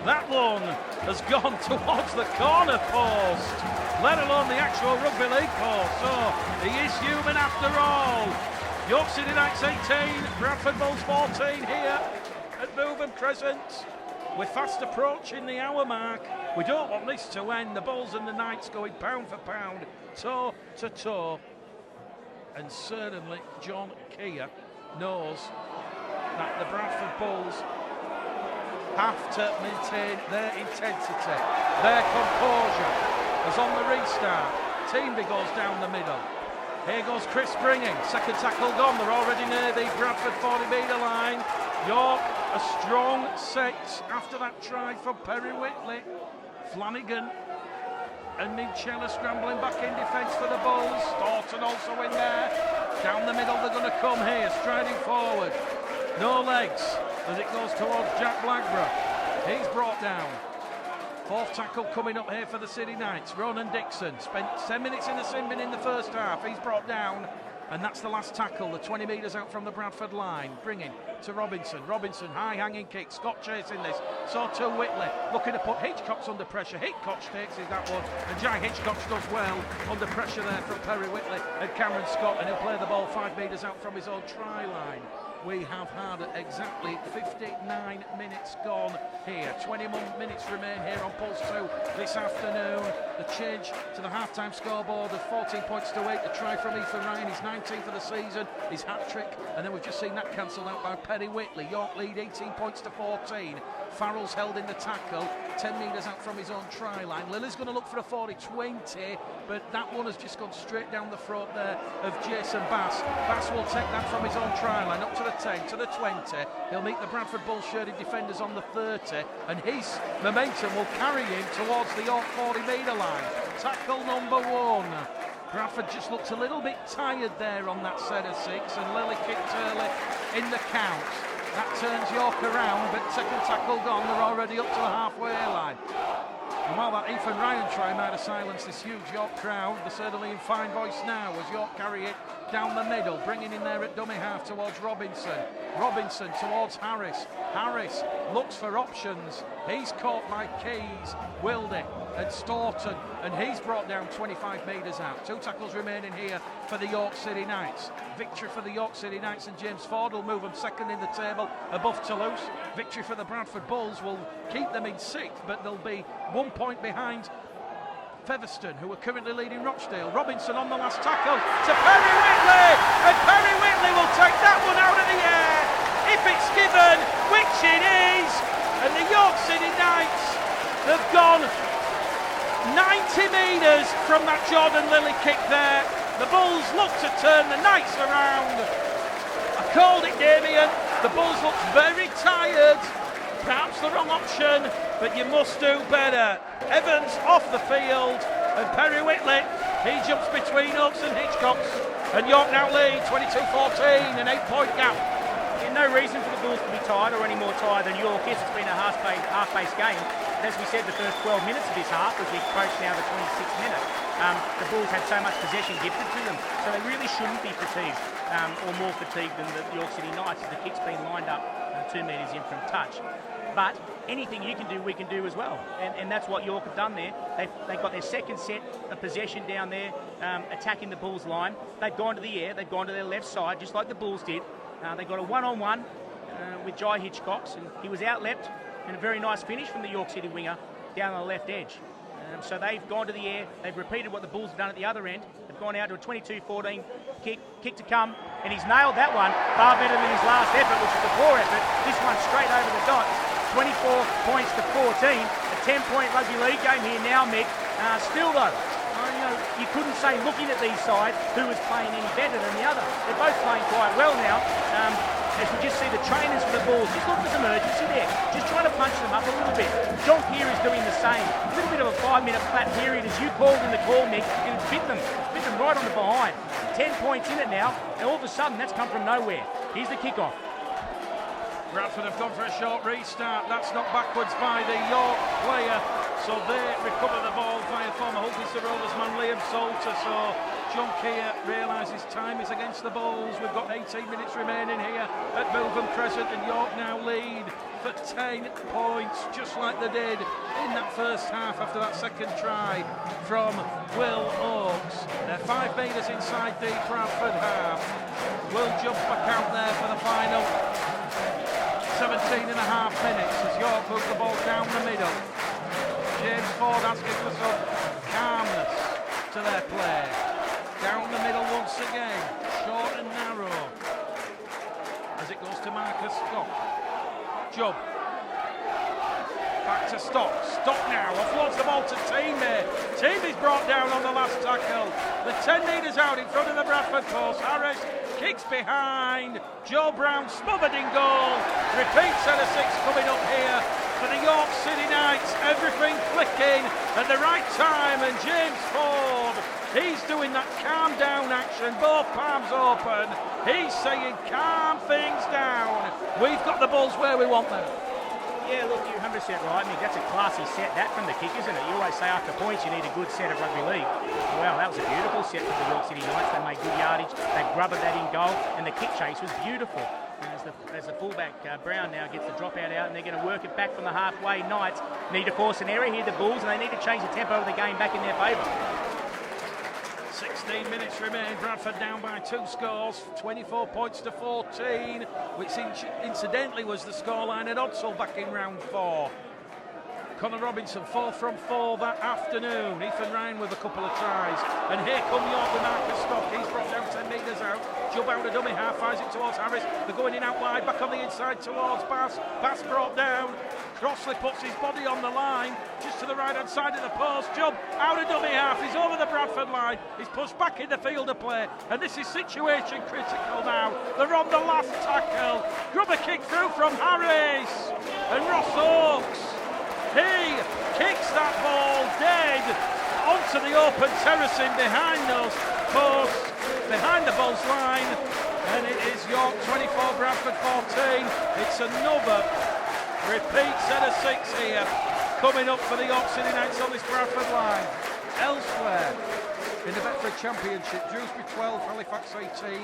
That one has gone towards the corner post, let alone the actual rugby league post. So he is human after all. York City Knights 18, Bradford Bulls 14 here at Bootham Crescent. We're fast approaching the hour mark. We don't want this to end. The Bulls and the Knights going pound for pound, toe to toe. And certainly John Keir knows that the Bradford Bulls have to maintain their intensity, their composure. As on the restart, Teamby goes down the middle. Here goes Chris Springing, second tackle gone. They're already near the Bradford 40-metre line. York, a strong set after that try from Perry Whitley. Flanagan and Minchella scrambling back in defence for the Bulls. Thornton also in there. Down the middle they're going to come here, striding forward. No legs as it goes towards Jack Blackburn. He's brought down. 4th tackle coming up here for the City Knights. Ronan Dixon spent 10 minutes in the sin bin in the first half. He's brought down. And that's the last tackle, the 20 metres out from the Bradford line. Bringing to Robinson. Robinson, high hanging kick. Scott chasing this. So to Whitley. Looking to put Hitchcock's under pressure. Hitchcock takes his that one. And Jack Hitchcock does well under pressure there from Perry Whitley and Cameron Scott. And he'll play the ball 5 metres out from his own try line. We have had exactly 59 minutes gone here. 21 minutes remain here on Pulse 2 this afternoon. The change to the half-time scoreboard of 14 points to 8. The try from Ethan Ryan, his 19th of the season, his hat-trick. And then we've just seen that cancelled out by Perry Whitley. York lead 18 points to 14. Farrell's held in the tackle, 10 metres out from his own try line. Lily's going to look for a 40-20, but that one has just gone straight down the throat there of Jason Bass. Bass will take that from his own try line, up to the 10, to the 20. He'll meet the Bradford Bulls shirted defenders on the 30, and his momentum will carry him towards the York 40-metre line. Tackle number 1. Bradford just looked a little bit tired there on that set of 6, and Lily kicked early in the count. That turns York around, but second tackle gone, they're already up to the halfway line. And while that Ethan Ryan try might have silenced this huge York crowd, they're certainly in fine voice now as York carry it down the middle, bringing in there at dummy half towards Robinson. Robinson towards Harris. Harris looks for options. He's caught by Keys, Wilde and Staunton, and he's brought down 25 metres out. 2 tackles remaining here for the York City Knights. Victory for the York City Knights, and James Ford will move them second in the table above Toulouse. Victory for the Bradford Bulls will keep them in 6th, but they'll be 1 point behind Featherstone, who are currently leading Rochdale. Robinson on the last tackle to Perry Whitley, and Perry Whitley will take that one out of the air. If it's given, Whitley metres from that Jordan Lilly kick there. The Bulls look to turn the Knights around. I called it, Damien. The Bulls look very tired. Perhaps the wrong option, but you must do better. Evans off the field, and Perry Whitley, he jumps between Oaks and Hitchcocks. And York now lead 22-14, an 8-point gap. No reason for the Bulls to be tired or any more tired than York. Yes, it's been a half-paced game. But as we said, the first 12 minutes of this half, as we approach now the 26th minute, the Bulls had so much possession gifted to them. So they really shouldn't be fatigued, or more fatigued than the York City Knights, as the kick's been lined up 2 metres in from touch. But anything you can do, we can do as well. And that's what York have done there. They've got their second set of possession down there, attacking the Bulls' line. They've gone to the air, they've gone to their left side, just like the Bulls did. They got a one-on-one with Jai Hitchcocks, and he was out-leapt, and a very nice finish from the York City winger down on the left edge. So they've gone to the air, they've repeated what the Bulls have done at the other end. They've gone out to a 22-14 kick to come, and he's nailed that one far better than his last effort, which was a poor effort. This one straight over the dot. 24 points to 14. A 10-point rugby league game here now, Mick. Still though, you couldn't say, looking at these sides, who was playing any better than the other. They're both playing quite well now. As we just see the trainers for the Bulls, just look for some urgency there. Just trying to punch them up a little bit. John Keir is doing the same. A little bit of a 5-minute flat period, as you called in the call, Mick, and it's bit them right on the behind. 10 points in it now, and all of a sudden that's come from nowhere. Here's the kickoff. Bradford have gone for a short restart. That's knocked backwards by the York player. So they recover the ball via former Hulkins Rovers man Liam Salter. So John Keir realises time is against the Bulls. We've got 18 minutes remaining here at Milvan Crescent, and York now lead for 10 points, just like they did in that first half after that second try from Will Oakes. They're 5 metres inside the Bradford half. Will jump back out there for the final 17 and a half minutes as York moves the ball down the middle. James Ford asking for some calmness to their play. Down the middle once again, short and narrow, as it goes to Marcus Stock. Job. Back to Stock. Stock now offloads the ball to Teamy. Teamy's brought down on the last tackle. The 10 metres out in front of the Bradford post. Harris kicks behind. Joe Brown smothered in goal. Repeat set of 6 coming up here for the York City Knights. Everything clicking at the right time, and James Ford, he's doing that calm down action, both palms open. He's saying calm things down. We've got the Bulls where we want them. Yeah, look, you're 100% right, Mick. That's a classy set, that from the kick, isn't it? You always say after points you need a good set of rugby league. Well, that was a beautiful set for the York City Knights. They made good yardage, they grubbered that in goal, and the kick chase was beautiful. As the fullback, Brown now gets the dropout out, and they're going to work it back from the halfway. Knights need to force an error here, the Bulls, and they need to change the tempo of the game back in their favour. 16 minutes remain. Bradford down by 2 scores, 24 points to 14, which incidentally was the scoreline at Odsall back in round 4. Connor Robinson 4 from 4 that afternoon. Ethan Ryan with a couple of tries, and here come York with Marcus Stock. He's brought down 10 metres out. Jump out of dummy half, fires it towards Harris. They're going in out wide, back on the inside towards Bass. Bass brought down. Crossley puts his body on the line, just to the right-hand side of the post. Jump out of dummy half, he's over the Bradford line. He's pushed back in the field of play, and this is situation critical now. They're on the last tackle. Grubber kick through from Harris, and Ross Oakes, he kicks that ball dead onto the open terracing behind those posts, behind the Bulls line, and it is York 24, Bradford 14. It's another repeat set of 6 here, coming up for the York City Knights on this Bradford line. Elsewhere in the Bedford Championship, Dewsbury 12, Halifax 18.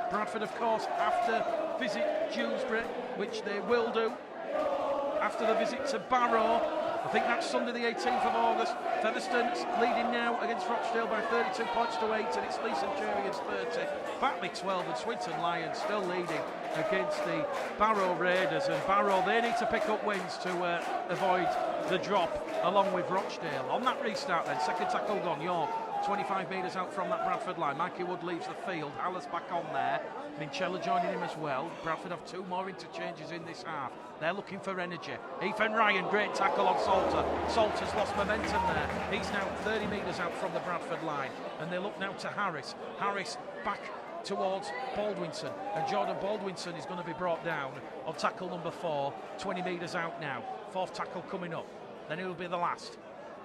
Bradford, of course, have to visit Dewsbury, which they will do after the visit to Barrow. I think that's Sunday the 18th of August. Featherstone's leading now against Rochdale by 32 points to 8, and it's Leeson Cherries 30. Batley 12 and Swinton Lions still leading against the Barrow Raiders, and Barrow, they need to pick up wins to avoid the drop along with Rochdale. On that restart then, second tackle gone, York 25 metres out from that Bradford line. Mikey Wood leaves the field. Haller's back on there. Minchella joining him as well. Bradford have 2 more interchanges in this half. They're looking for energy. Ethan Ryan, great tackle on Salter. Salter's lost momentum there. He's now 30 metres out from the Bradford line. And they look now to Harris. Harris back towards Baldwinson, and Jordan Baldwinson is going to be brought down on tackle number 4, 20 metres out now. 4th tackle coming up, then it will be the last.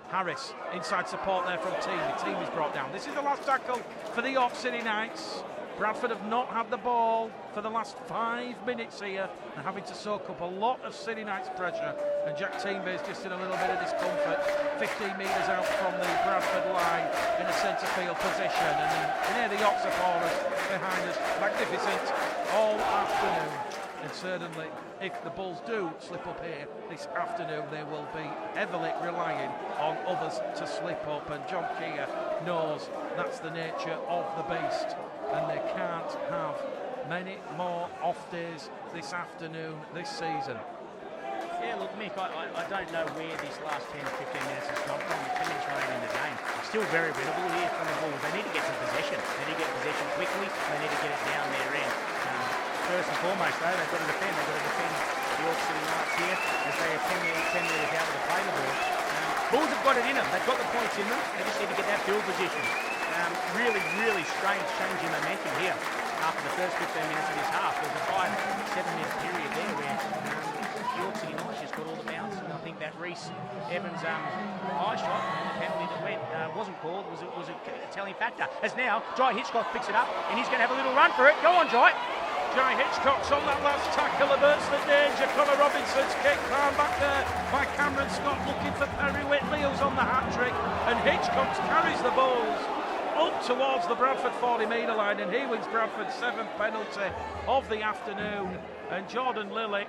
Harris, inside support there from Team. The Team is brought down. This is the last tackle for the York City Knights. Bradford have not had the ball for the last 5 minutes here and having to soak up a lot of City Knights pressure, and Jack Teambay's just in a little bit of discomfort. 15 metres out from the Bradford line in a centre field position, and here the York supporters behind us, magnificent all afternoon. And certainly if the Bulls do slip up here this afternoon, they will be heavily relying on others to slip up, and John Keir knows that's the nature of the beast, and they can't have many more off days this afternoon this season. Yeah, look, Mick, I don't know where this last 10, 15 minutes has come from. 10 minutes remaining in the game. Still very winnable here from the Bulls. They need to get some possession. They need to get possession quickly. They need to get it down their end. First and foremost, though, they've got to defend. They've got to defend the York City Knights here as they are 10 metres out of the play the ball. Bulls have got it in them. They've got the points in them. They just need to get that field position. Really strange change in momentum here after the first 15 minutes of this half. There's a 5-7 minute period there where York City Knights just got all the bounce, and I think that Reece Evans high shot and the penalty that went wasn't called was a telling factor. As now Jai Hitchcock picks it up and he's going to have a little run for it. Go on, Jai. Jai Hitchcock's on that last tackle, averts the danger. Connor Robinson's kick found back there by Cameron Scott, looking for Perry Whitley, who's on the hat-trick, and Hitchcock carries the Bulls up towards the Bradford 40-metre line, and he wins Bradford's 7th penalty of the afternoon. And Jordan Lilly,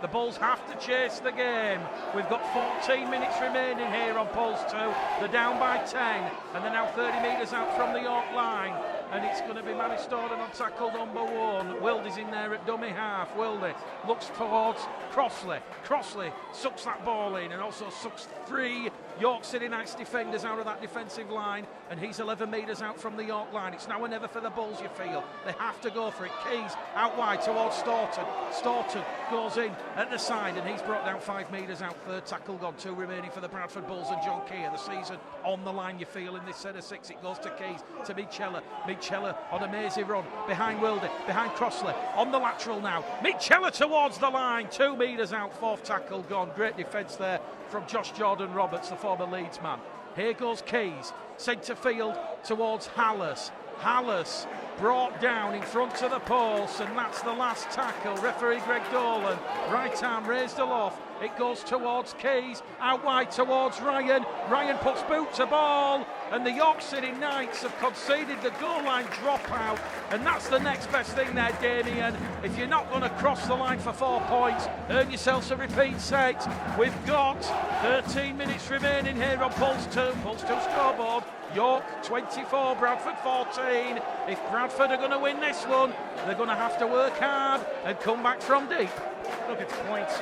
the Bulls have to chase the game. We've got 14 minutes remaining here on Pulse 2. They're down by 10, and they're now 30 metres out from the York line. And it's going to be Manny Storden on tackle number 1. Wildy's in there at dummy half. Wildy looks towards Crossley. Crossley sucks that ball in and also sucks 3 York City Knights defenders out of that defensive line, and he's 11 metres out from the York line. It's now or never for the Bulls, you feel. They have to go for it. Keys out wide towards Staunton. Staunton goes in at the side, and he's brought down 5 metres out. 3rd tackle gone. 2 remaining for the Bradford Bulls, and John Keir, the season on the line, you feel, in this set of 6. It goes to Keys, to Minchella. Minchella on a mazy run behind Wildy, behind Crossley, on the lateral now. Minchella towards the line, 2 metres out. 4th tackle gone. Great defence there from Josh Jordan Roberts, the former Leeds man. Here goes Keys, centre field towards Hallas. Hallas brought down in front of the post, and that's the last tackle. Referee Greg Dolan, right arm raised aloft. It goes towards Keys, out wide towards Ryan. Ryan puts boot to ball, and the York City Knights have conceded the goal line dropout, and that's the next best thing there, Damien. If you're not going to cross the line for 4 points, earn yourselves a repeat set. We've got 13 minutes remaining here on Pulse 2. Pulse 2 scoreboard. York 24, Bradford 14. If Bradford are going to win this one, they're going to have to work hard and come back from deep. Look, it's points,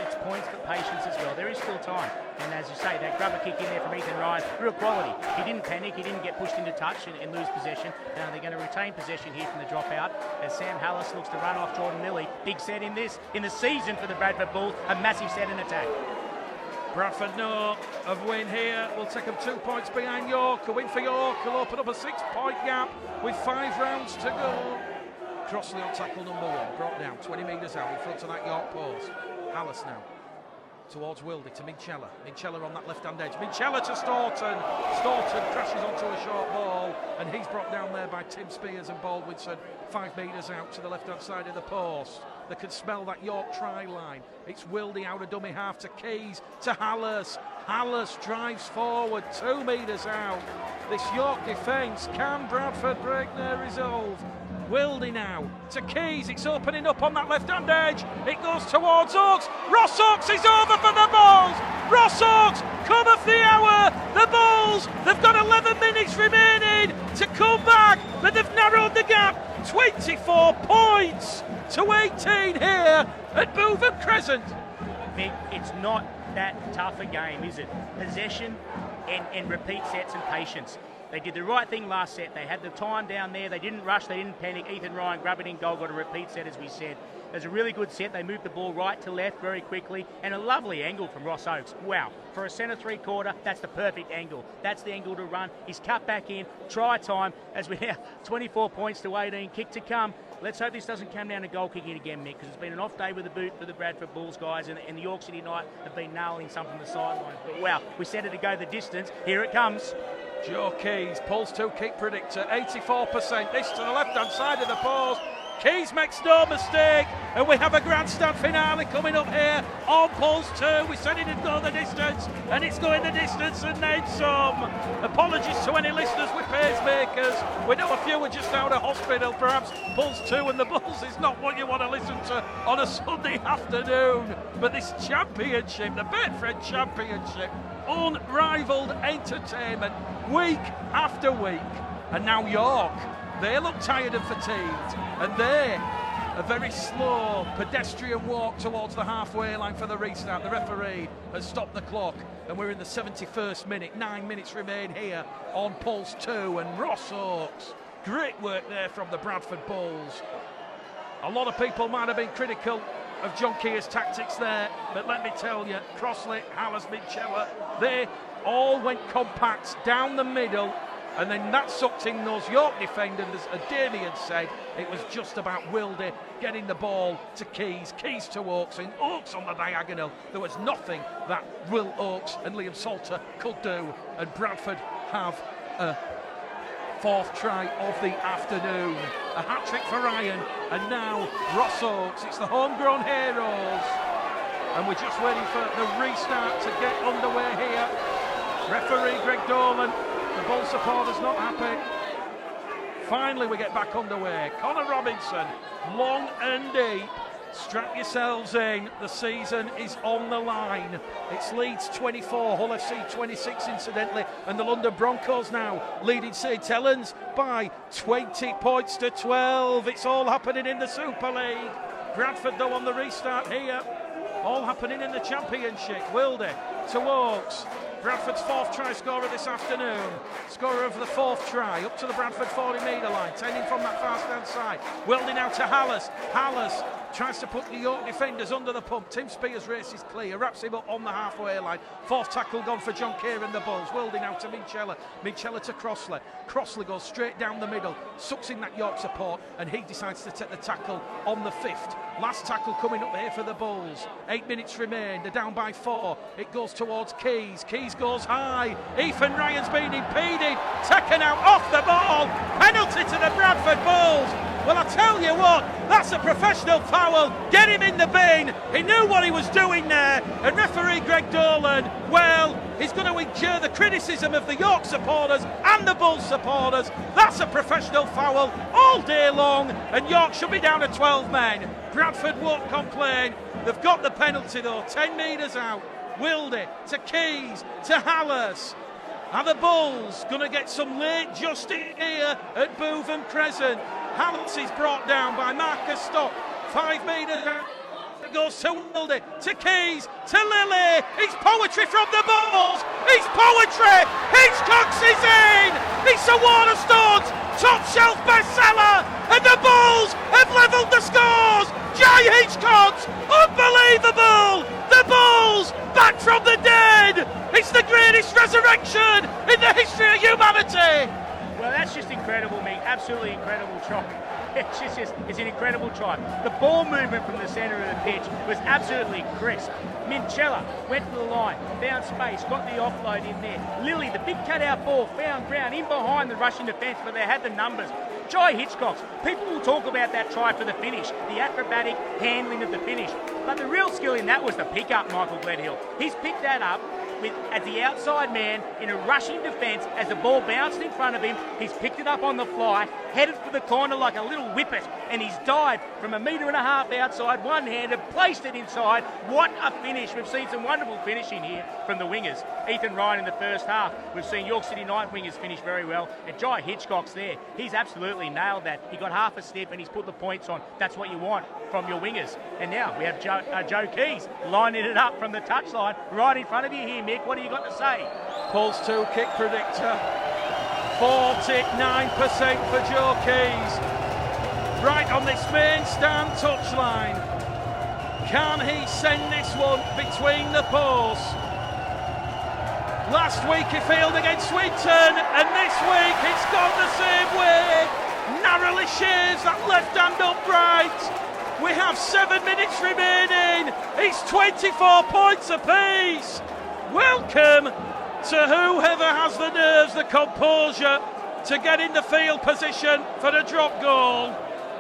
but patience as well. There is still time. And as you say, that grubber kick in there from Ethan Ryan, real quality. He didn't panic, he didn't get pushed into touch and lose possession. Now they're going to retain possession here from the dropout as Sam Hallas looks to run off Jordan Lilly. Big set in the season for the Bradford Bulls, a massive set in attack. Bradford know of win here. We'll take them 2 points behind York. A win for York will open up a 6-point gap with 5 rounds to go. Crossley on tackle number 1, brought down 20 metres out in front of that York post. Hallas now towards Wildy, to Minchella. Minchella on that left-hand edge. Minchella to Staunton. Staunton crashes onto a short ball, and he's brought down there by Tim Spears and Baldwinson. 5 metres out to the left-hand side of the post. They can smell that York try line. It's Wildy out of dummy half to Keys, to Hallas. Hallas drives forward, 2 metres out. This York defence, can Bradford break their resolve? Wildy now to Keys. It's opening up on that left-hand edge. It goes towards Oaks. Ross Oaks is over for the Bulls. Ross Oaks, come of the hour. The Bulls, they've got 11 minutes remaining to come back, but they've narrowed the gap. 24 points to 18 here at Bootham Crescent. Vic, it's not that tough a game, is it? Possession and repeat sets and patience. They did the right thing last set. They had the time down there. They didn't rush. They didn't panic. Ethan Ryan, grab it in goal, got a repeat set, as we said. It was a really good set. They moved the ball right to left very quickly, and a lovely angle from Ross Oakes. Wow. For a centre three-quarter, that's the perfect angle. That's the angle to run. He's cut back in. Try time as we're now 24 points to 18. Kick to come. Let's hope this doesn't come down to goal kicking again, Mick, because it's been an off day with the boot for the Bradford Bulls guys, and the York City Knight have been nailing some from the sidelines. But wow, we set it to go the distance. Here it comes. Joe Keys, Pulse 2 kick predictor, 84%. This to the left-hand side of the post. Keys makes no mistake, and we have a grandstand finale coming up here on Pulse 2. We said it'd go the distance, and it's going the distance and then some. Apologies to any listeners with pacemakers. We know a few are just out of hospital. Perhaps Pulse 2 and the Bulls is not what you want to listen to on a Sunday afternoon. But this championship, the Betfred Championship, unrivaled entertainment week after week. And now York, they look tired and fatigued, and they a very slow pedestrian walk towards the halfway line for the restart. The referee has stopped the clock, and we're in the 71st minute. 9 minutes remain here on Pulse 2, and Ross Oakes, great work there from the Bradford Bulls. A lot of people might have been critical of John Keir's tactics there, but let me tell you, Crossley, Hallis, Minchella, they all went compact down the middle, and then that sucked in those York defenders. As Damien said, it was just about Wilde getting the ball to Keys, Keys to Oakes, and Oakes on the diagonal. There was nothing that Will Oakes and Liam Salter could do, and Bradford have a fourth try of the afternoon. A hat-trick for Ryan, and now Ross Oakes. It's the homegrown heroes, and we're just waiting for the restart to get underway here. Referee Greg Dolan, the Bull supporters not happy. Finally we get back underway. Connor Robinson, long and deep. Strap yourselves in, the season is on the line. It's Leeds 24, Hull FC 26 incidentally, and the London Broncos now leading St Helens by 20 points to 12. It's all happening in the Super League. Bradford though on the restart here. All happening in the Championship. Wilde to Oakes. Bradford's fourth try scorer this afternoon. Scorer of the fourth try, up to the Bradford 40-metre line, 10 in from that far stand side. Wilde now to Hallis. Hallis tries to put the York defenders under the pump. Tim Spears races clear, wraps him up on the halfway line. Fourth tackle gone for John Keir and the Bulls. Wilde now to Minchella. Minchella to Crossley. Crossley goes straight down the middle, sucks in that York support, and he decides to take the tackle on the fifth. Last tackle coming up here for the Bulls. 8 minutes remain, they're down by 4. It goes towards Keys. Keys goes high. Ethan Ryan's been impeded. Taken out off the ball. Penalty to the Bradford Bulls. Well, I tell you what, that's a professional foul. Get him in the bin. He knew what he was doing there. And referee Greg Dolan, well, he's going to endure the criticism of the York supporters and the Bulls supporters. That's a professional foul all day long, and York should be down to 12 men. Bradford won't complain. They've got the penalty though, 10 metres out. Wilde to Keys to Hallis. Are the Bulls going to get some late justice here at Bootham Crescent? Hallis is brought down by Marcus Stock. 5 metres out. It goes to Wilde, to Keys, to Lilly. It's poetry from the Bulls. It's poetry. Hitchcock's is in. It's a Waterstones top shelf bestseller. And the Bulls have levelled the scores. Jay Hitchcock's unbelievable. The Bulls back from the dead. It's the greatest resurrection in the history of humanity. Well, that's just incredible, Mick. Absolutely incredible try. It's an incredible try. The ball movement from the centre of the pitch was absolutely crisp. Minchella went to the line, found space, got the offload in there. Lilly, the big cutout ball, found ground in behind the Russian defence, but they had the numbers. Jai Hitchcock, people will talk about that try for the finish, the acrobatic handling of the finish. But the real skill in that was the pick-up, Michael Gledhill. He's picked that up as the outside man in a rushing defence. As the ball bounced in front of him, he's picked it up on the fly, headed for the corner like a little whippet, and he's dived from 1.5 metres outside, one-handed, placed it inside. What a finish. We've seen some wonderful finishing here from the wingers. Ethan Ryan in the first half. We've seen York City Knight wingers finish very well, and Jai Hitchcock's there. He's absolutely nailed that. He got half a step and he's put the points on. That's what you want from your wingers. And now we have Joe Keys lining it up from the touchline right in front of you here, Mick. What do you got to say? Pulse 2 kick predictor. 49% for Joe Keys. Right on this main stand touchline. Can he send this one between the posts? Last week he failed against Swinton, and this week it's gone the same way. Narrowly shaves that left hand upright. We have 7 minutes remaining. It's 24 points apiece. Welcome to whoever has the nerves, the composure to get in the field position for the drop goal.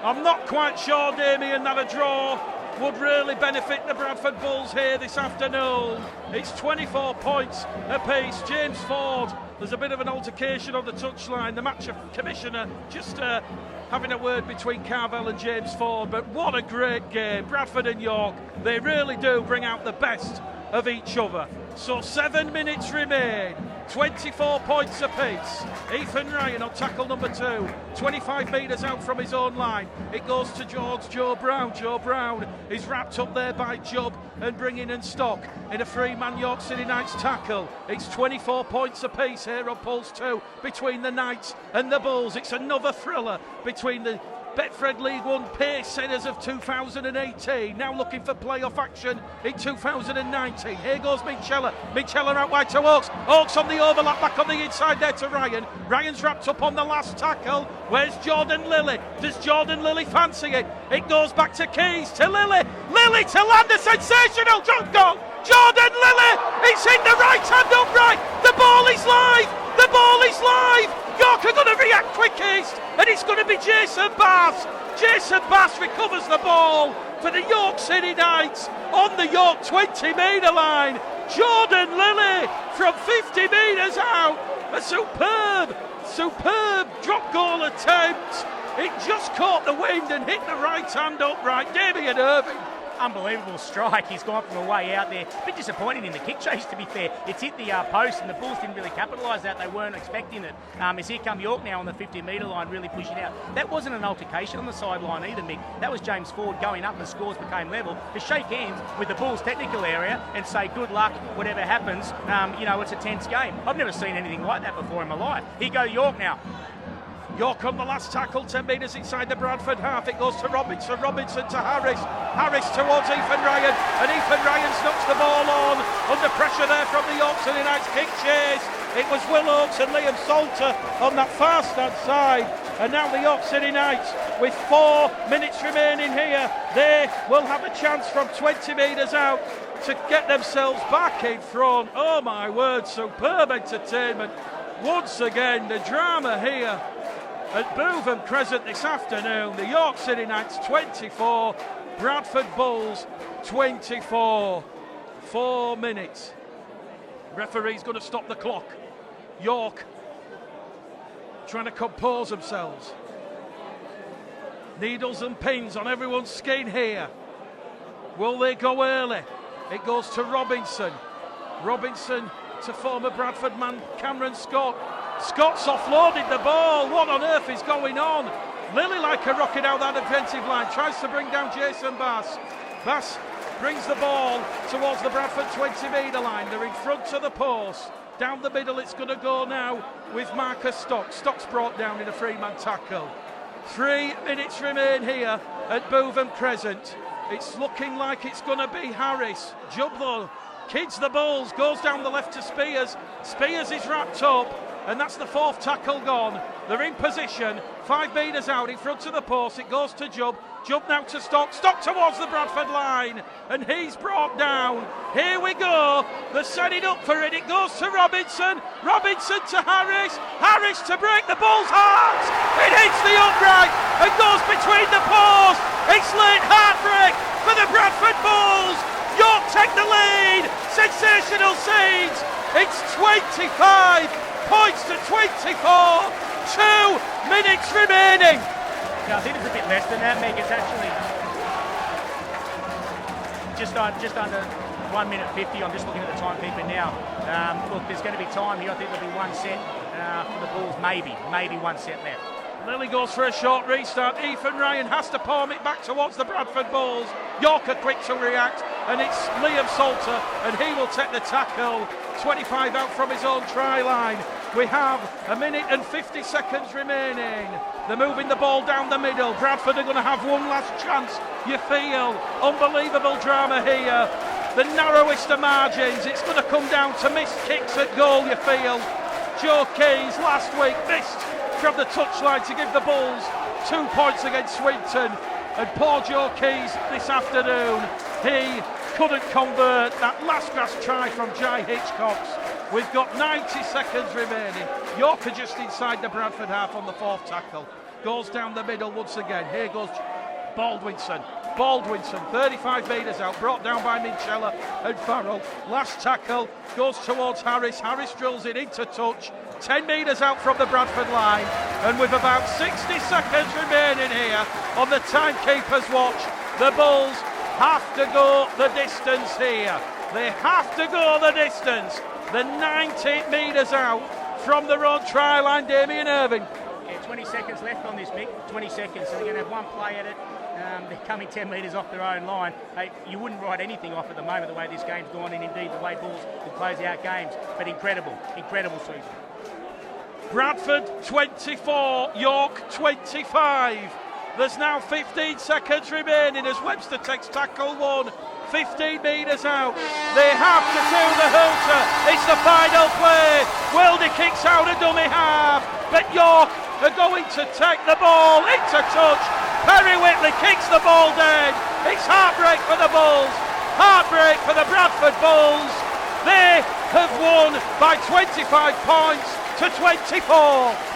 I'm not quite sure, Damien, that a draw would really benefit the Bradford Bulls here this afternoon. It's 24 points apiece. James Ford, there's a bit of an altercation on the touchline. The match commissioner just having a word between Carvel and James Ford, but what a great game. Bradford and York, they really do bring out the best of each other. So 7 minutes remain, 24 points apiece. Ethan Ryan on tackle number 2, 25 metres out from his own line. It goes to Joe Brown. Joe Brown is wrapped up there by Jubb and Bringing and Stock in a three-man York City Knights tackle. It's 24 points apiece here on Pulse 2 between the Knights and the Bulls. It's another thriller between the Betfred League One pace setters of 2018, now looking for playoff action in 2019. Here goes Minchella out wide to Oakes. Oakes on the overlap, back on the inside there to Ryan. Ryan's wrapped up on the last tackle. Where's Jordan Lilly? Does Jordan Lilly fancy it? It goes back to Keys, to Lilly. Lilly to land a sensational jump goal. Jordan Lilly, it's in the right hand upright. The ball is live. The ball is live. York are going to react quickest, and it's going to be Jason Bass. Jason Bass recovers the ball for the York City Knights on the York 20-metre line. Jordan Lilly from 50 metres out. A superb drop goal attempt. It just caught the wind and hit the right hand upright. Damien Irving. Unbelievable strike. He's gone from a way out there. A bit disappointing in the kick chase, to be fair. It's hit the post, and the Bulls didn't really capitalise that. They weren't expecting it. As here come York now on the 50-metre line, really pushing out. That wasn't an altercation on the sideline either, Mick. That was James Ford going up, and the scores became level. To shake hands with the Bulls' technical area and say, good luck, whatever happens. It's a tense game. I've never seen anything like that before in my life. Here go York now. York on the last tackle, 10 metres inside the Bradford half. It goes to Robinson to Harris. Harris towards Ethan Ryan, and Ethan Ryan knocks the ball on. Under pressure there from the York City Knights kick chase. It was Will Oakes and Liam Salter on that far stand side. And now the York City Knights, with 4 minutes remaining here, they will have a chance from 20 metres out to get themselves back in front. Oh my word, superb entertainment. Once again, the drama here at Bootham Crescent this afternoon. The York City Knights 24, Bradford Bulls 24. 4 minutes. Referee's going to stop the clock. York trying to compose themselves. Needles and pins on everyone's skin here. Will they go early? It goes to Robinson. Robinson to former Bradford man Cameron Scott. Scott's offloaded the ball. What on earth is going on? Lilly like a rocket out that defensive line. Tries to bring down Jason Bass. Bass brings the ball towards the Bradford 20-metre line. They're in front of the post. Down the middle it's going to go now with Marcus Stock. Stock's brought down in a three-man tackle. 3 minutes remain here at Bootham Crescent. It's looking like it's going to be Harris. Jubb though kids the Bulls, goes down the left to Spears. Spears is wrapped up, and that's the 4th tackle gone. They're in position, 5 metres out in front of the post. It goes to Jubb. Jubb now to Stock. Stock towards the Bradford line, and he's brought down. Here we go. They're setting up for it. It goes to Robinson. Robinson to Harris. Harris to break the Bulls' hearts. It hits the upright and goes between the posts. It's late heartbreak for the Bradford Bulls. York take the lead. Sensational scenes. It's 25 points to 24. 2 minutes remaining. Yeah, I think it's a bit less than that, Meg. It's actually just under 1 minute 50. I'm just looking at the timekeeper now. Look, there's going to be time here. I think there'll be one set for the Bulls, maybe one set left. Lilly goes for a short restart. Ethan Ryan has to palm it back towards the Bradford Bulls. York are quick to react, and it's Liam Salter, and he will take the tackle. 25 out from his own try line. We have a minute and 50 seconds remaining. They're moving the ball down the middle. Bradford are going to have one last chance, you feel. Unbelievable drama here. The narrowest of margins. It's going to come down to missed kicks at goal, you feel. Joe Keys last week missed from the touchline to give the Bulls 2 points against Swinton. And poor Joe Keys this afternoon, he couldn't convert that last gasp try from Jai Hitchcocks. We've got 90 seconds remaining. York are just inside the Bradford half on the fourth tackle. Goes down the middle once again. Here goes Baldwinson, 35 metres out, brought down by Minchella and Farrell. Last tackle goes towards Harris. Harris drills it into touch, 10 metres out from the Bradford line. And with about 60 seconds remaining here on the timekeeper's watch, the Bulls have to go the distance here. They have to go the distance. The 90 metres out from the road try line, Damien Irving. Yeah, 20 seconds left on this, Mick. 20 seconds, so they're going to have one play at it. They're coming 10 metres off their own line. Hey, you wouldn't write anything off at the moment, the way this game's gone, and indeed the way Bulls will close out games. But incredible season. Bradford 24, York 25. There's now 15 seconds remaining as Webster takes tackle one. 15 metres out. They have to do the hooter. It's the final play. Wildy kicks out a dummy half, but York are going to take the ball into touch. Perry Whitley kicks the ball dead. It's heartbreak for the Bulls. Heartbreak for the Bradford Bulls. They have won by 25 points to 24.